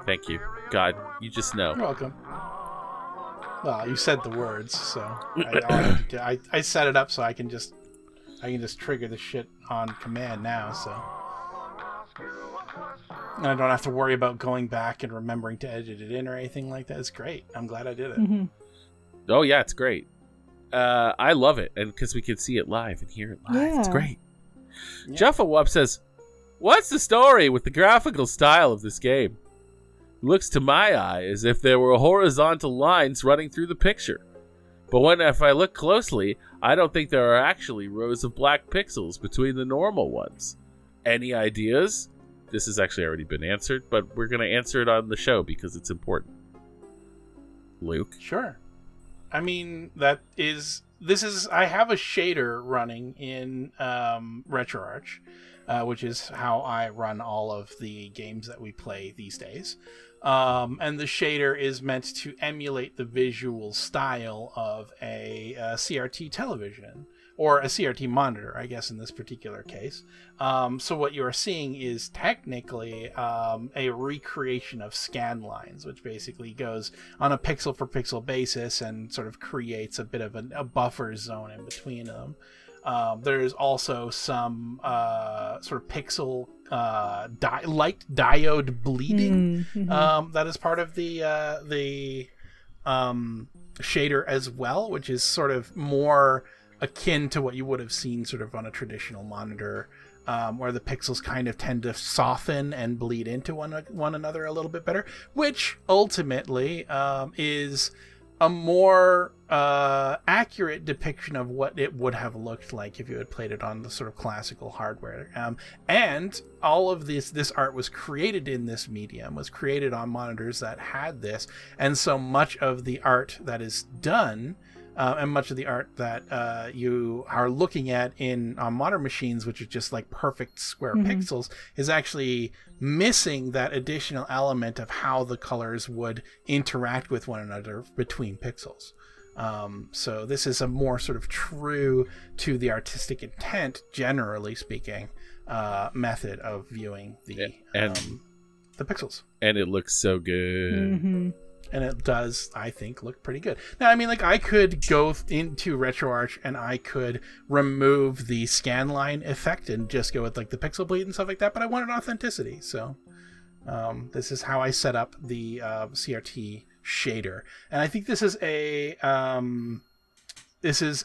Thank you. God, you just know. You're welcome. Well, you said the words, so I set it up so I can just trigger the shit on command now, so and I don't have to worry about going back and remembering to edit it in or anything like that. It's great. I'm glad I did it. Oh yeah, it's great. I love it, and because we can see it live and hear it live, it's great. Yeah. Juffa Wup says, "What's the story with the graphical style of this game? Looks to my eye as if there were horizontal lines running through the picture. But if I look closely, I don't think there are actually rows of black pixels between the normal ones. Any ideas?" This has actually already been answered, but we're going to answer it on the show because it's important. Luke? Sure. I mean, I have a shader running in RetroArch, which is how I run all of the games that we play these days. And the shader is meant to emulate the visual style of a CRT television, or a CRT monitor, I guess, in this particular case. So what you are seeing is technically a recreation of scan lines, which basically goes on a pixel for pixel basis and sort of creates a bit of a buffer zone in between them. There's also some sort of pixel light diode bleeding that is part of the shader as well, which is sort of more akin to what you would have seen sort of on a traditional monitor, where the pixels kind of tend to soften and bleed into one another a little bit better, which ultimately is a more accurate depiction of what it would have looked like if you had played it on the sort of classical hardware. And all of this art was created in this medium, was created on monitors that had this, and so much of the art that is done and much of the art that you are looking at on modern machines, which are just like perfect square pixels, is actually missing that additional element of how the colors would interact with one another between pixels. So this is a more sort of true to the artistic intent, generally speaking, method of viewing the pixels. And it looks so good. And it does, I think, look pretty good. Now, I mean, like, I could go into RetroArch and I could remove the scanline effect and just go with, like, the pixel bleed and stuff like that, but I wanted authenticity, so this is how I set up the CRT shader. And I think this is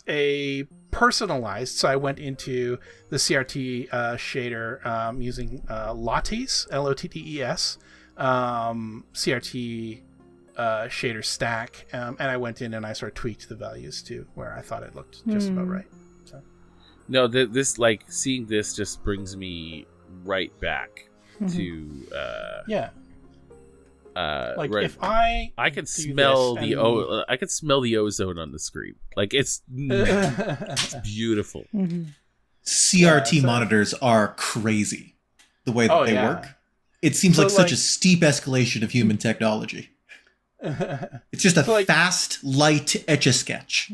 a personalized, so I went into the CRT shader using Lottes, L-O-T-T-E-S, CRT shader stack, and I went in and I sort of tweaked the values to where I thought it looked just about right. So. No, this like seeing this just brings me right back to Like right. if I can do smell this I can smell the ozone on the screen. Like it's beautiful. CRT Yeah, so- monitors are crazy the way that Oh, they yeah. work. It seems So, like such like- a steep escalation of human technology. It's just a So, like- fast, light etch-a-sketch.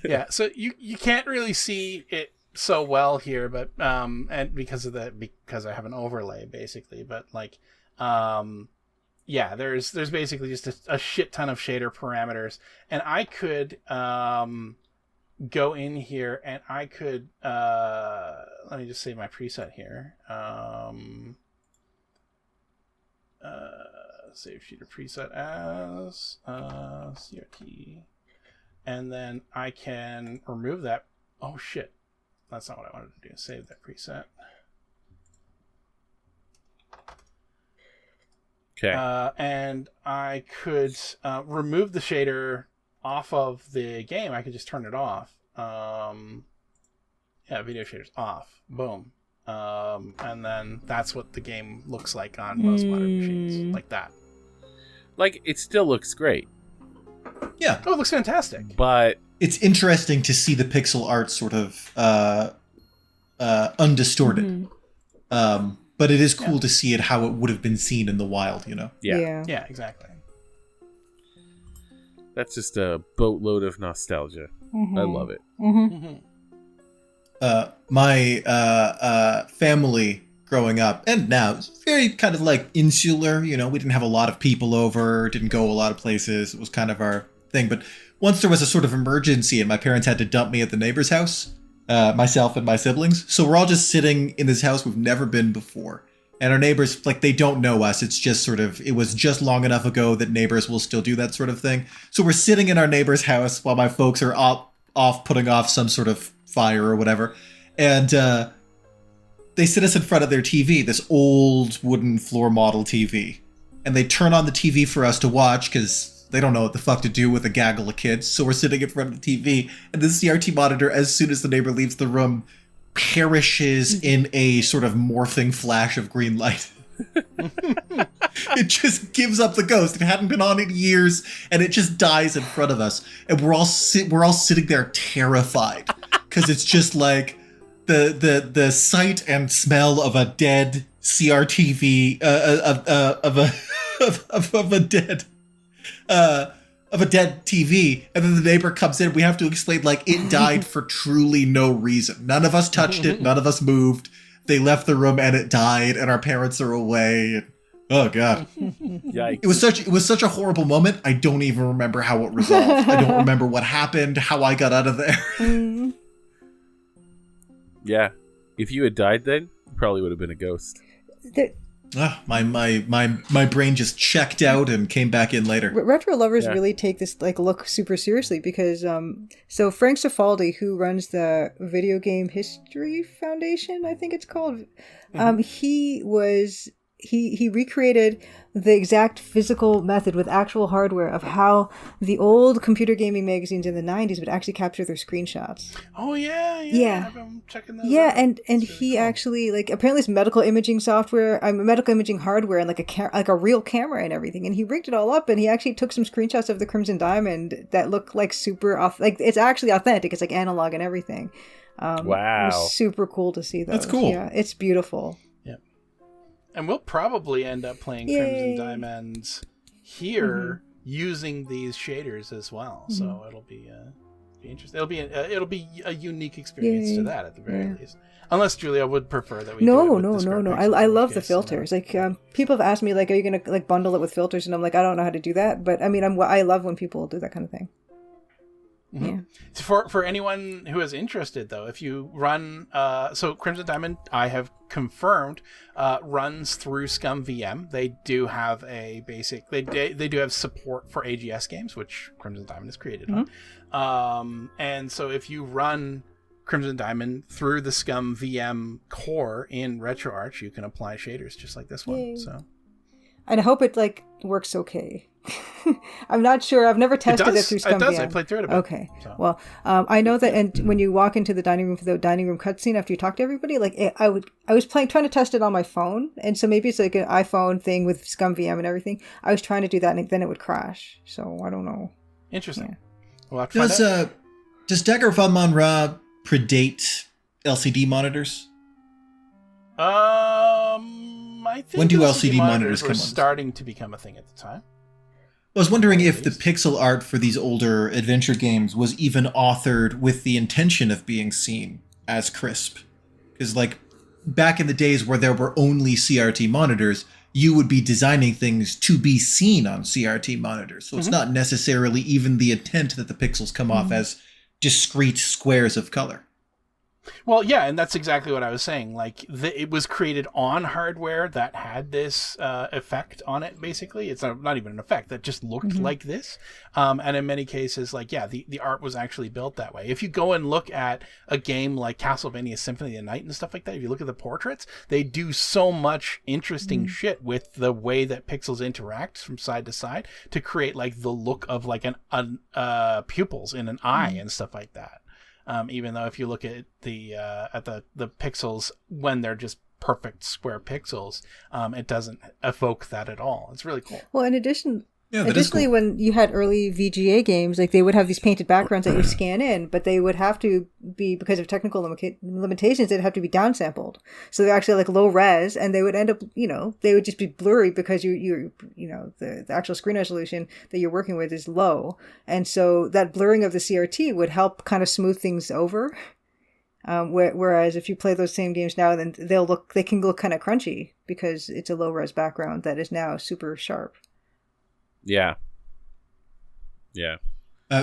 yeah, so you can't really see it so well here, but and because I have an overlay basically, but like yeah, there's basically just a shit ton of shader parameters, and I could go in here and I could let me just save my preset here. Save shader preset as CRT, and then I can remove that. Oh shit, that's not what I wanted to do. Save that preset. Okay. And I could remove the shader off of the game. I could just turn it off. Yeah, video shader's off. Boom. And then that's what the game looks like on most modern machines, like that. Like it still looks great, Yeah. Oh, it looks fantastic. but It's interesting to see the pixel art sort of undistorted. But it is cool to see it how it would have been seen in the wild, you know? yeah, Yeah, exactly. that's just a boatload of nostalgia. I love it. My family growing up, and now, it's very kind of like insular, you know? We didn't have a lot of people over, didn't go a lot of places. It was kind of our thing. But once there was a sort of emergency and my parents had to dump me at the neighbor's house, myself and my siblings. So we're all just sitting in this house we've never been before. And our neighbors, like, they don't know us. It's just sort of, it was just long enough ago that neighbors will still do that sort of thing. So we're sitting in our neighbor's house while my folks are off putting off some sort of fire or whatever. And they sit us in front of their TV, this old wooden floor model TV. And they turn on the TV for us to watch because they don't know what the fuck to do with a gaggle of kids. So we're sitting in front of the TV, and the CRT monitor, as soon as the neighbor leaves the room, perishes in a sort of morphing flash of green light. It just gives up the ghost. It hadn't been on in years, and it just dies in front of us. And we're all sitting there terrified because it's just like the sight and smell of a dead CRTV of a dead TV, and then the neighbor comes in. We have to explain like it died for truly no reason. None of us touched it. None of us moved. They left the room and it died, and our parents are away. And, oh god, Yikes. it was such a horrible moment. I don't even remember how it resolved. I don't remember what happened, how I got out of there. Yeah. If you had died then, you probably would have been a ghost. My brain just checked out and came back in later. Retro lovers really take this like look super seriously because so Frank Cifaldi, who runs the Video Game History Foundation, I think it's called, he recreated the exact physical method with actual hardware of how the old computer gaming magazines in the 90s would actually capture their screenshots. Oh yeah. Yeah. I'm checking those Yeah, out. and That's he really cool. actually like apparently it's medical imaging software, medical imaging hardware, and like a real camera and everything. And he rigged it all up, and he actually took some screenshots of the Crimson Diamond that look like super like it's actually authentic. It's like analog and everything. Wow, it was super cool to see those. That's cool. Yeah, it's beautiful. And we'll probably end up playing Yay. Crimson Diamonds here using these shaders as well. So it'll be interesting. It'll be a unique experience Yay. to that at the very least. Unless Julia would prefer that we No. do it with the square pixels I in love the case, filters. Like people have asked me like, are you gonna like bundle it with filters? And I'm like, I don't know how to do that. But I mean, I love when people do that kind of thing. Yeah. For anyone who is interested, though, if you run, so Crimson Diamond, I have confirmed, runs through Scum VM. They do have a basic, they do have support for AGS games, which Crimson Diamond is created on. And so if you run Crimson Diamond through the Scum VM core in RetroArch, you can apply shaders just like this one. Yay. So And I hope it like works okay. I'm not sure. I've never tested it through ScumVM. It does. I played through it a bit. Okay. So. Well, I know that, and when you walk into the dining room for the dining room cutscene after you talk to everybody, like I was trying to test it on my phone, and so maybe it's like an iPhone thing with ScumVM and everything. I was trying to do that, and then it would crash. So I don't know. Interesting. Yeah. We'll have to find out. Does Dagger of Amon Ra predate LCD monitors? I think When do LCD LCD monitors were come on? starting to become a thing at the time. I was wondering if the pixel art for these older adventure games was even authored with the intention of being seen as crisp. Because, like, back in the days where there were only CRT monitors, you would be designing things to be seen on CRT monitors. So it's not necessarily even the intent that the pixels come off as discrete squares of color. Well, yeah, and that's exactly what I was saying. Like, it was created on hardware that had this effect on it, basically. It's not even an effect. That just looked like this. And in many cases, like, yeah, the art was actually built that way. If you go and look at a game like Castlevania Symphony of the Night and stuff like that, if you look at the portraits, they do so much interesting shit with the way that pixels interact from side to side to create, like, the look of, like, pupils in an eye and stuff like that. Even though if you look at the pixels when they're just perfect square pixels, it doesn't evoke that at all. It's really cool. Well, additionally, cool. when you had early VGA games, like they would have these painted backgrounds that you scan in, but they would have to be, because of technical limitations, they'd have to be downsampled. So they're actually like low res, and they would end up, they would just be blurry because the actual screen resolution that you're working with is low, and so that blurring of the CRT would help kind of smooth things over. Whereas if you play those same games now, then they can look kind of crunchy because it's a low res background that is now super sharp. Yeah.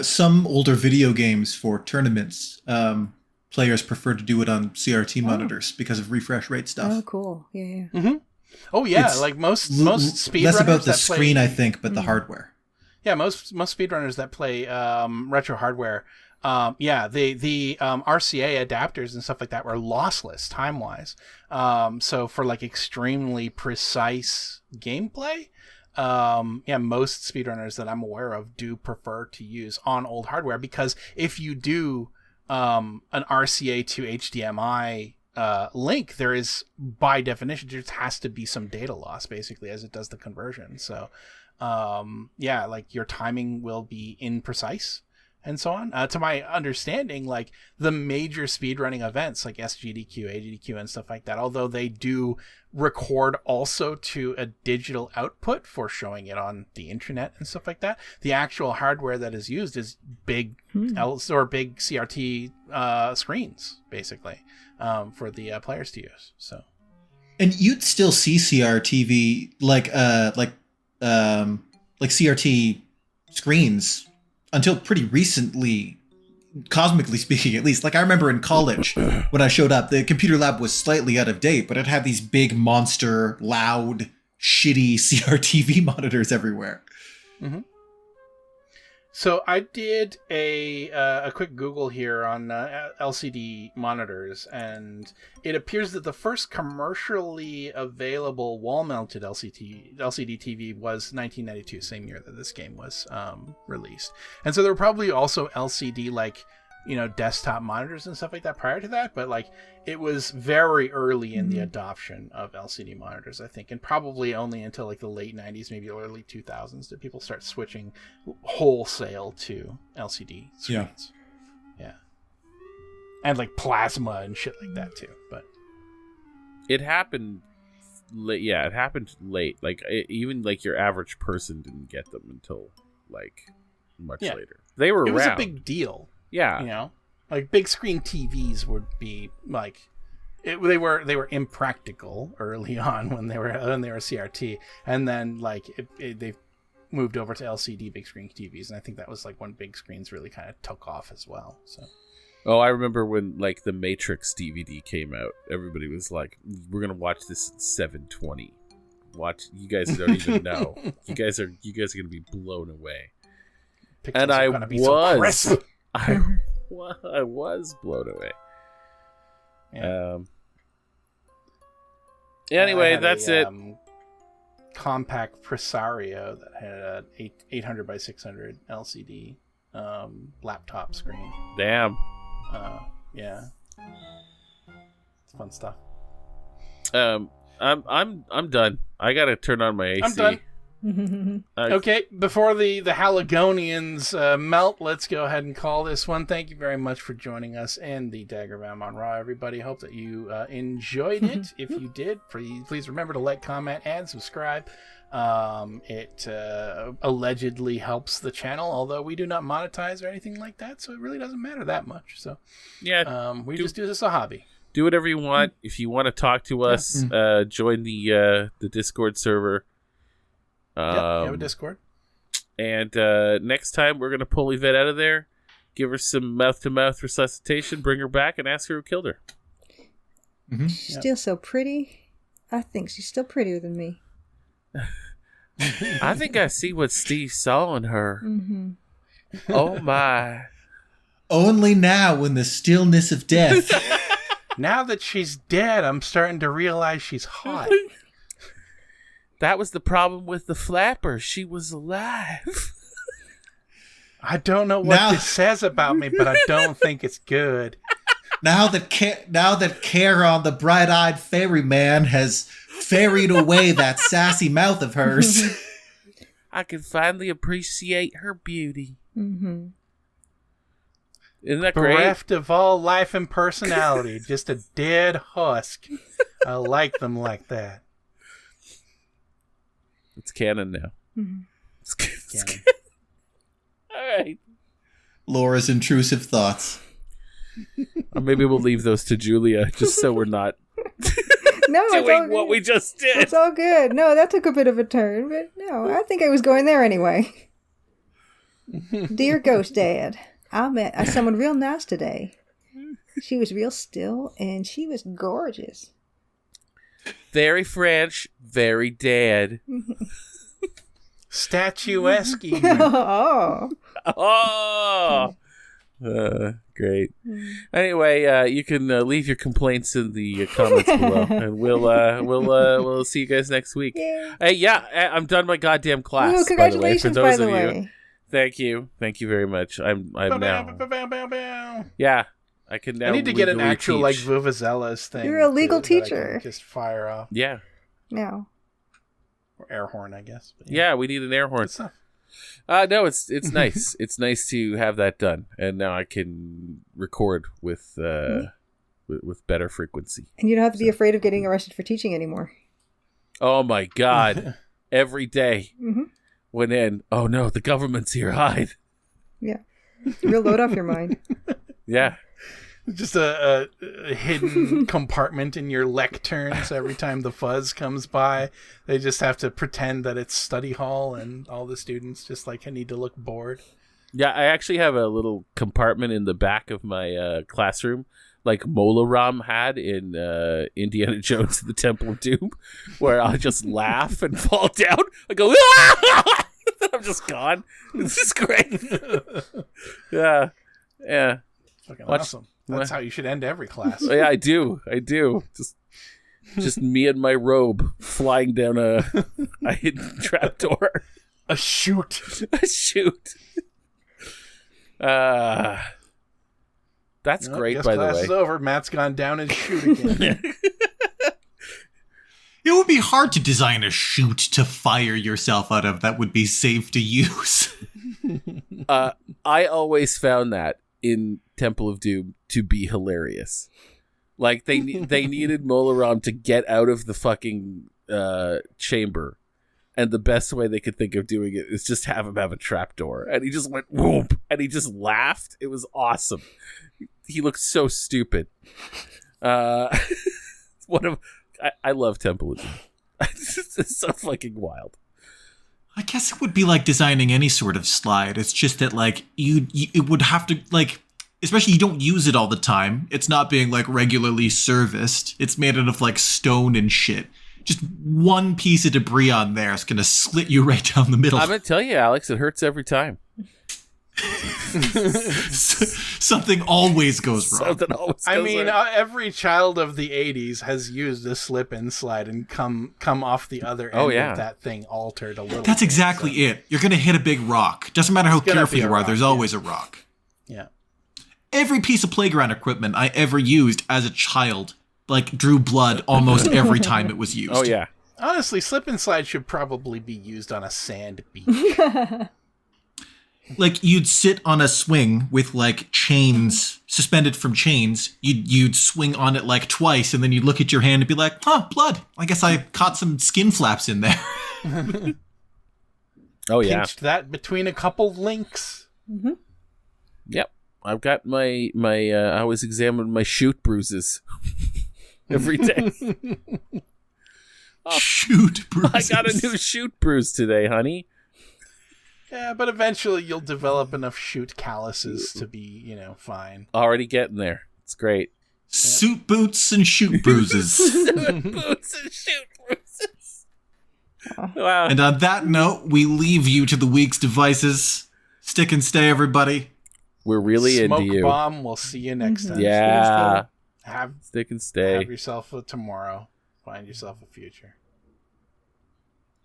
Some older video games for tournaments, players prefer to do it on CRT monitors because of refresh rate stuff. Oh, cool. Yeah. Mm-hmm. Oh, yeah. It's like most speedrunners. Less about the that screen, I think, but the hardware. Yeah, most speedrunners that play retro hardware, the RCA adapters and stuff like that were lossless time-wise. So for like extremely precise gameplay, most speedrunners that I'm aware of do prefer to use on old hardware, because if you do an RCA to HDMI link, there is, by definition, there has to be some data loss, basically, as it does the conversion. So like your timing will be imprecise and so on. To my understanding, like the major speedrunning events like SGDQ, AGDQ, and stuff like that, although they do record also to a digital output for showing it on the internet and stuff like that, the actual hardware that is used is big big CRT screens, basically, for the players to use. So, and you'd still see CRTV like CRT screens until pretty recently, cosmically speaking, at least. Like, I remember in college when I showed up, the computer lab was slightly out of date, but it had these big monster, loud, shitty CRTV monitors everywhere. Mm-hmm. So I did a quick Google here on LCD monitors, and it appears that the first commercially available wall-mounted LCD TV was 1992, same year that this game was released. And so there were probably also LCD desktop monitors and stuff like that prior to that, but like it was very early in the adoption of LCD monitors, I think, and probably only until like the late 90s, maybe early 2000s, did people start switching wholesale to LCD screens. Yeah. And like plasma and shit like that too, but it happened late. Yeah, it happened late. Like even like your average person didn't get them until like much later. They were around. It was a big deal. Yeah. Like big screen TVs would be like they were impractical early on when they were CRT, and then like they moved over to LCD big screen TVs, and I think that was like when big screens really kind of took off as well. So. Oh, I remember when like the Matrix DVD came out. Everybody was like, "We're gonna watch this at 720." You guys don't even know. You guys are gonna be blown away. Pictures and are I gonna be was. So crisp. I was blown away. Yeah. Anyway, that's it. compact Presario that had an 800 by 600 LCD laptop screen. Damn. Yeah, it's fun stuff. I'm done. I gotta turn on my AC. I'm done. Okay, before the Haligonians melt, let's go ahead and call this one. Thank you very much for joining us in the Dagger of Amon Ra, everybody. Hope that you enjoyed it. If you did, please remember to like, comment, and subscribe. It allegedly helps the channel, although we do not monetize or anything like that, so it really doesn't matter that much. So yeah, we just do this as a hobby. Do whatever you want. If you want to talk to us, join the Discord server. You have a Discord. And next time we're going to pull Yvette out of there, give her some mouth-to-mouth resuscitation, bring her back, and ask her who killed her. Mm-hmm. She's still so pretty. I think she's still prettier than me. I think I see what Steve saw in her. Mm-hmm. Oh, my. Only now in the stillness of death. Now that she's dead, I'm starting to realize she's hot. That was the problem with the flapper. She was alive. I don't know what this says about me, but I don't think it's good. Now that Charon, the bright-eyed ferryman, has ferried away that sassy mouth of hers, I can finally appreciate her beauty. Mm-hmm. Isn't that great? Bereft of all life and personality, just a dead husk. I like them like that. It's canon now. Mm-hmm. It's canon. All right. Laura's intrusive thoughts. Or maybe we'll leave those to Julia, just so we're not doing what we just did. It's all good. No, that took a bit of a turn, but no, I think I was going there anyway. Dear Ghost Dad, I met someone real nice today. She was real still, and she was gorgeous. Very French, very dad. Statuesque. Oh. Oh. Great. Anyway, you can leave your complaints in the comments below, and we'll see you guys next week. Yeah. Hey, I'm done my goddamn class. Ooh, congratulations, by the way. You. Thank you very much. I'm now. Yeah. I can now. I need to get an actual teach. like Vuvuzelas thing. You're a legal that I can teacher. just fire off. Yeah. No. Or air horn, I guess. But yeah, we need an air horn. No, it's nice. It's nice to have that done, and now I can record with better frequency. And you don't have to be afraid of getting arrested for teaching anymore. Oh my God! Every day, Mm-hmm. went in. Oh no, the government's here. Hide. Yeah. Real load off your mind. Yeah. Just a hidden compartment in your lectern, so every time the fuzz comes by, they just have to pretend that it's study hall, and all the students just like need to look bored. Yeah, I actually have a little compartment in the back of my classroom, like Mola Ram had in Indiana Jones and the Temple of Doom, where I'll just laugh and fall down. I go, ah! I'm just gone. This is great. Yeah. Fucking awesome. That's how you should end every class. Yeah, I do. Just me and my robe flying down a hidden trapdoor. A chute. A chute. That's great, by the way. Class is over. Matt's gone down his chute again. It would be hard to design a chute to fire yourself out of that would be safe to use. I always found that in Temple of Doom to be hilarious. Like they needed Molaram to get out of the fucking chamber, and the best way they could think of doing it is just have him have a trapdoor, and he just went whoop, and he just laughed. It was awesome. He looked so stupid. I love Temple of Doom. It's so fucking wild. I guess it would be like designing any sort of slide. It's just that like it would have to like, especially you don't use it all the time. It's not being like regularly serviced. It's made out of like stone and shit. Just one piece of debris on there is gonna slit you right down the middle. I'm gonna tell you, Alex, it hurts every time. Something always goes wrong. Something always I goes mean, wrong. every child of the 80s has used a slip and slide and come off the other end yeah. of that thing altered a little. That's bit, exactly so- it. You're going to hit a big rock. Doesn't matter how gonna careful be a you are, rock, there's yeah. always a rock. Yeah. Every piece of playground equipment I ever used as a child, like, drew blood almost every time it was used. Oh, yeah. Honestly, slip and slide should probably be used on a sand beach. Like, you'd sit on a swing with, like, chains, suspended from chains. You'd swing on it, like, twice, and then you'd look at your hand and be like, huh, blood. I guess I caught some skin flaps in there. Oh, yeah. Pinched that between a couple links. Yep. I've got my I always examine my chute bruises every day. Chute I bruises. got a new chute bruise today, honey. Yeah, but eventually you'll develop enough chute calluses to be, fine. Already getting there. It's great. Suit boots and chute bruises. Boots and chute bruises. Wow. And on that note, we leave you to the week's devices. Stick and stay, everybody. We're really Smoke into you. bomb. We'll see you next time. Yeah. Have Stick and stay. have yourself a tomorrow. Find yourself a future.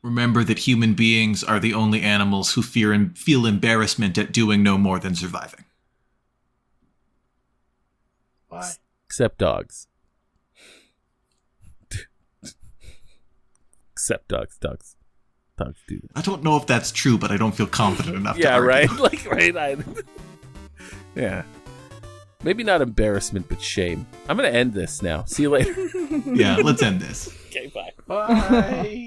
Remember that human beings are the only animals who fear and feel embarrassment at doing no more than surviving. Bye. Except dogs. Except dogs. Dogs do that. I don't know if that's true, but I don't feel confident enough to Yeah, argue. right? Like, right? Yeah. Maybe not embarrassment, but shame. I'm going to end this now. See you later. Yeah, let's end this. Okay, bye. Bye.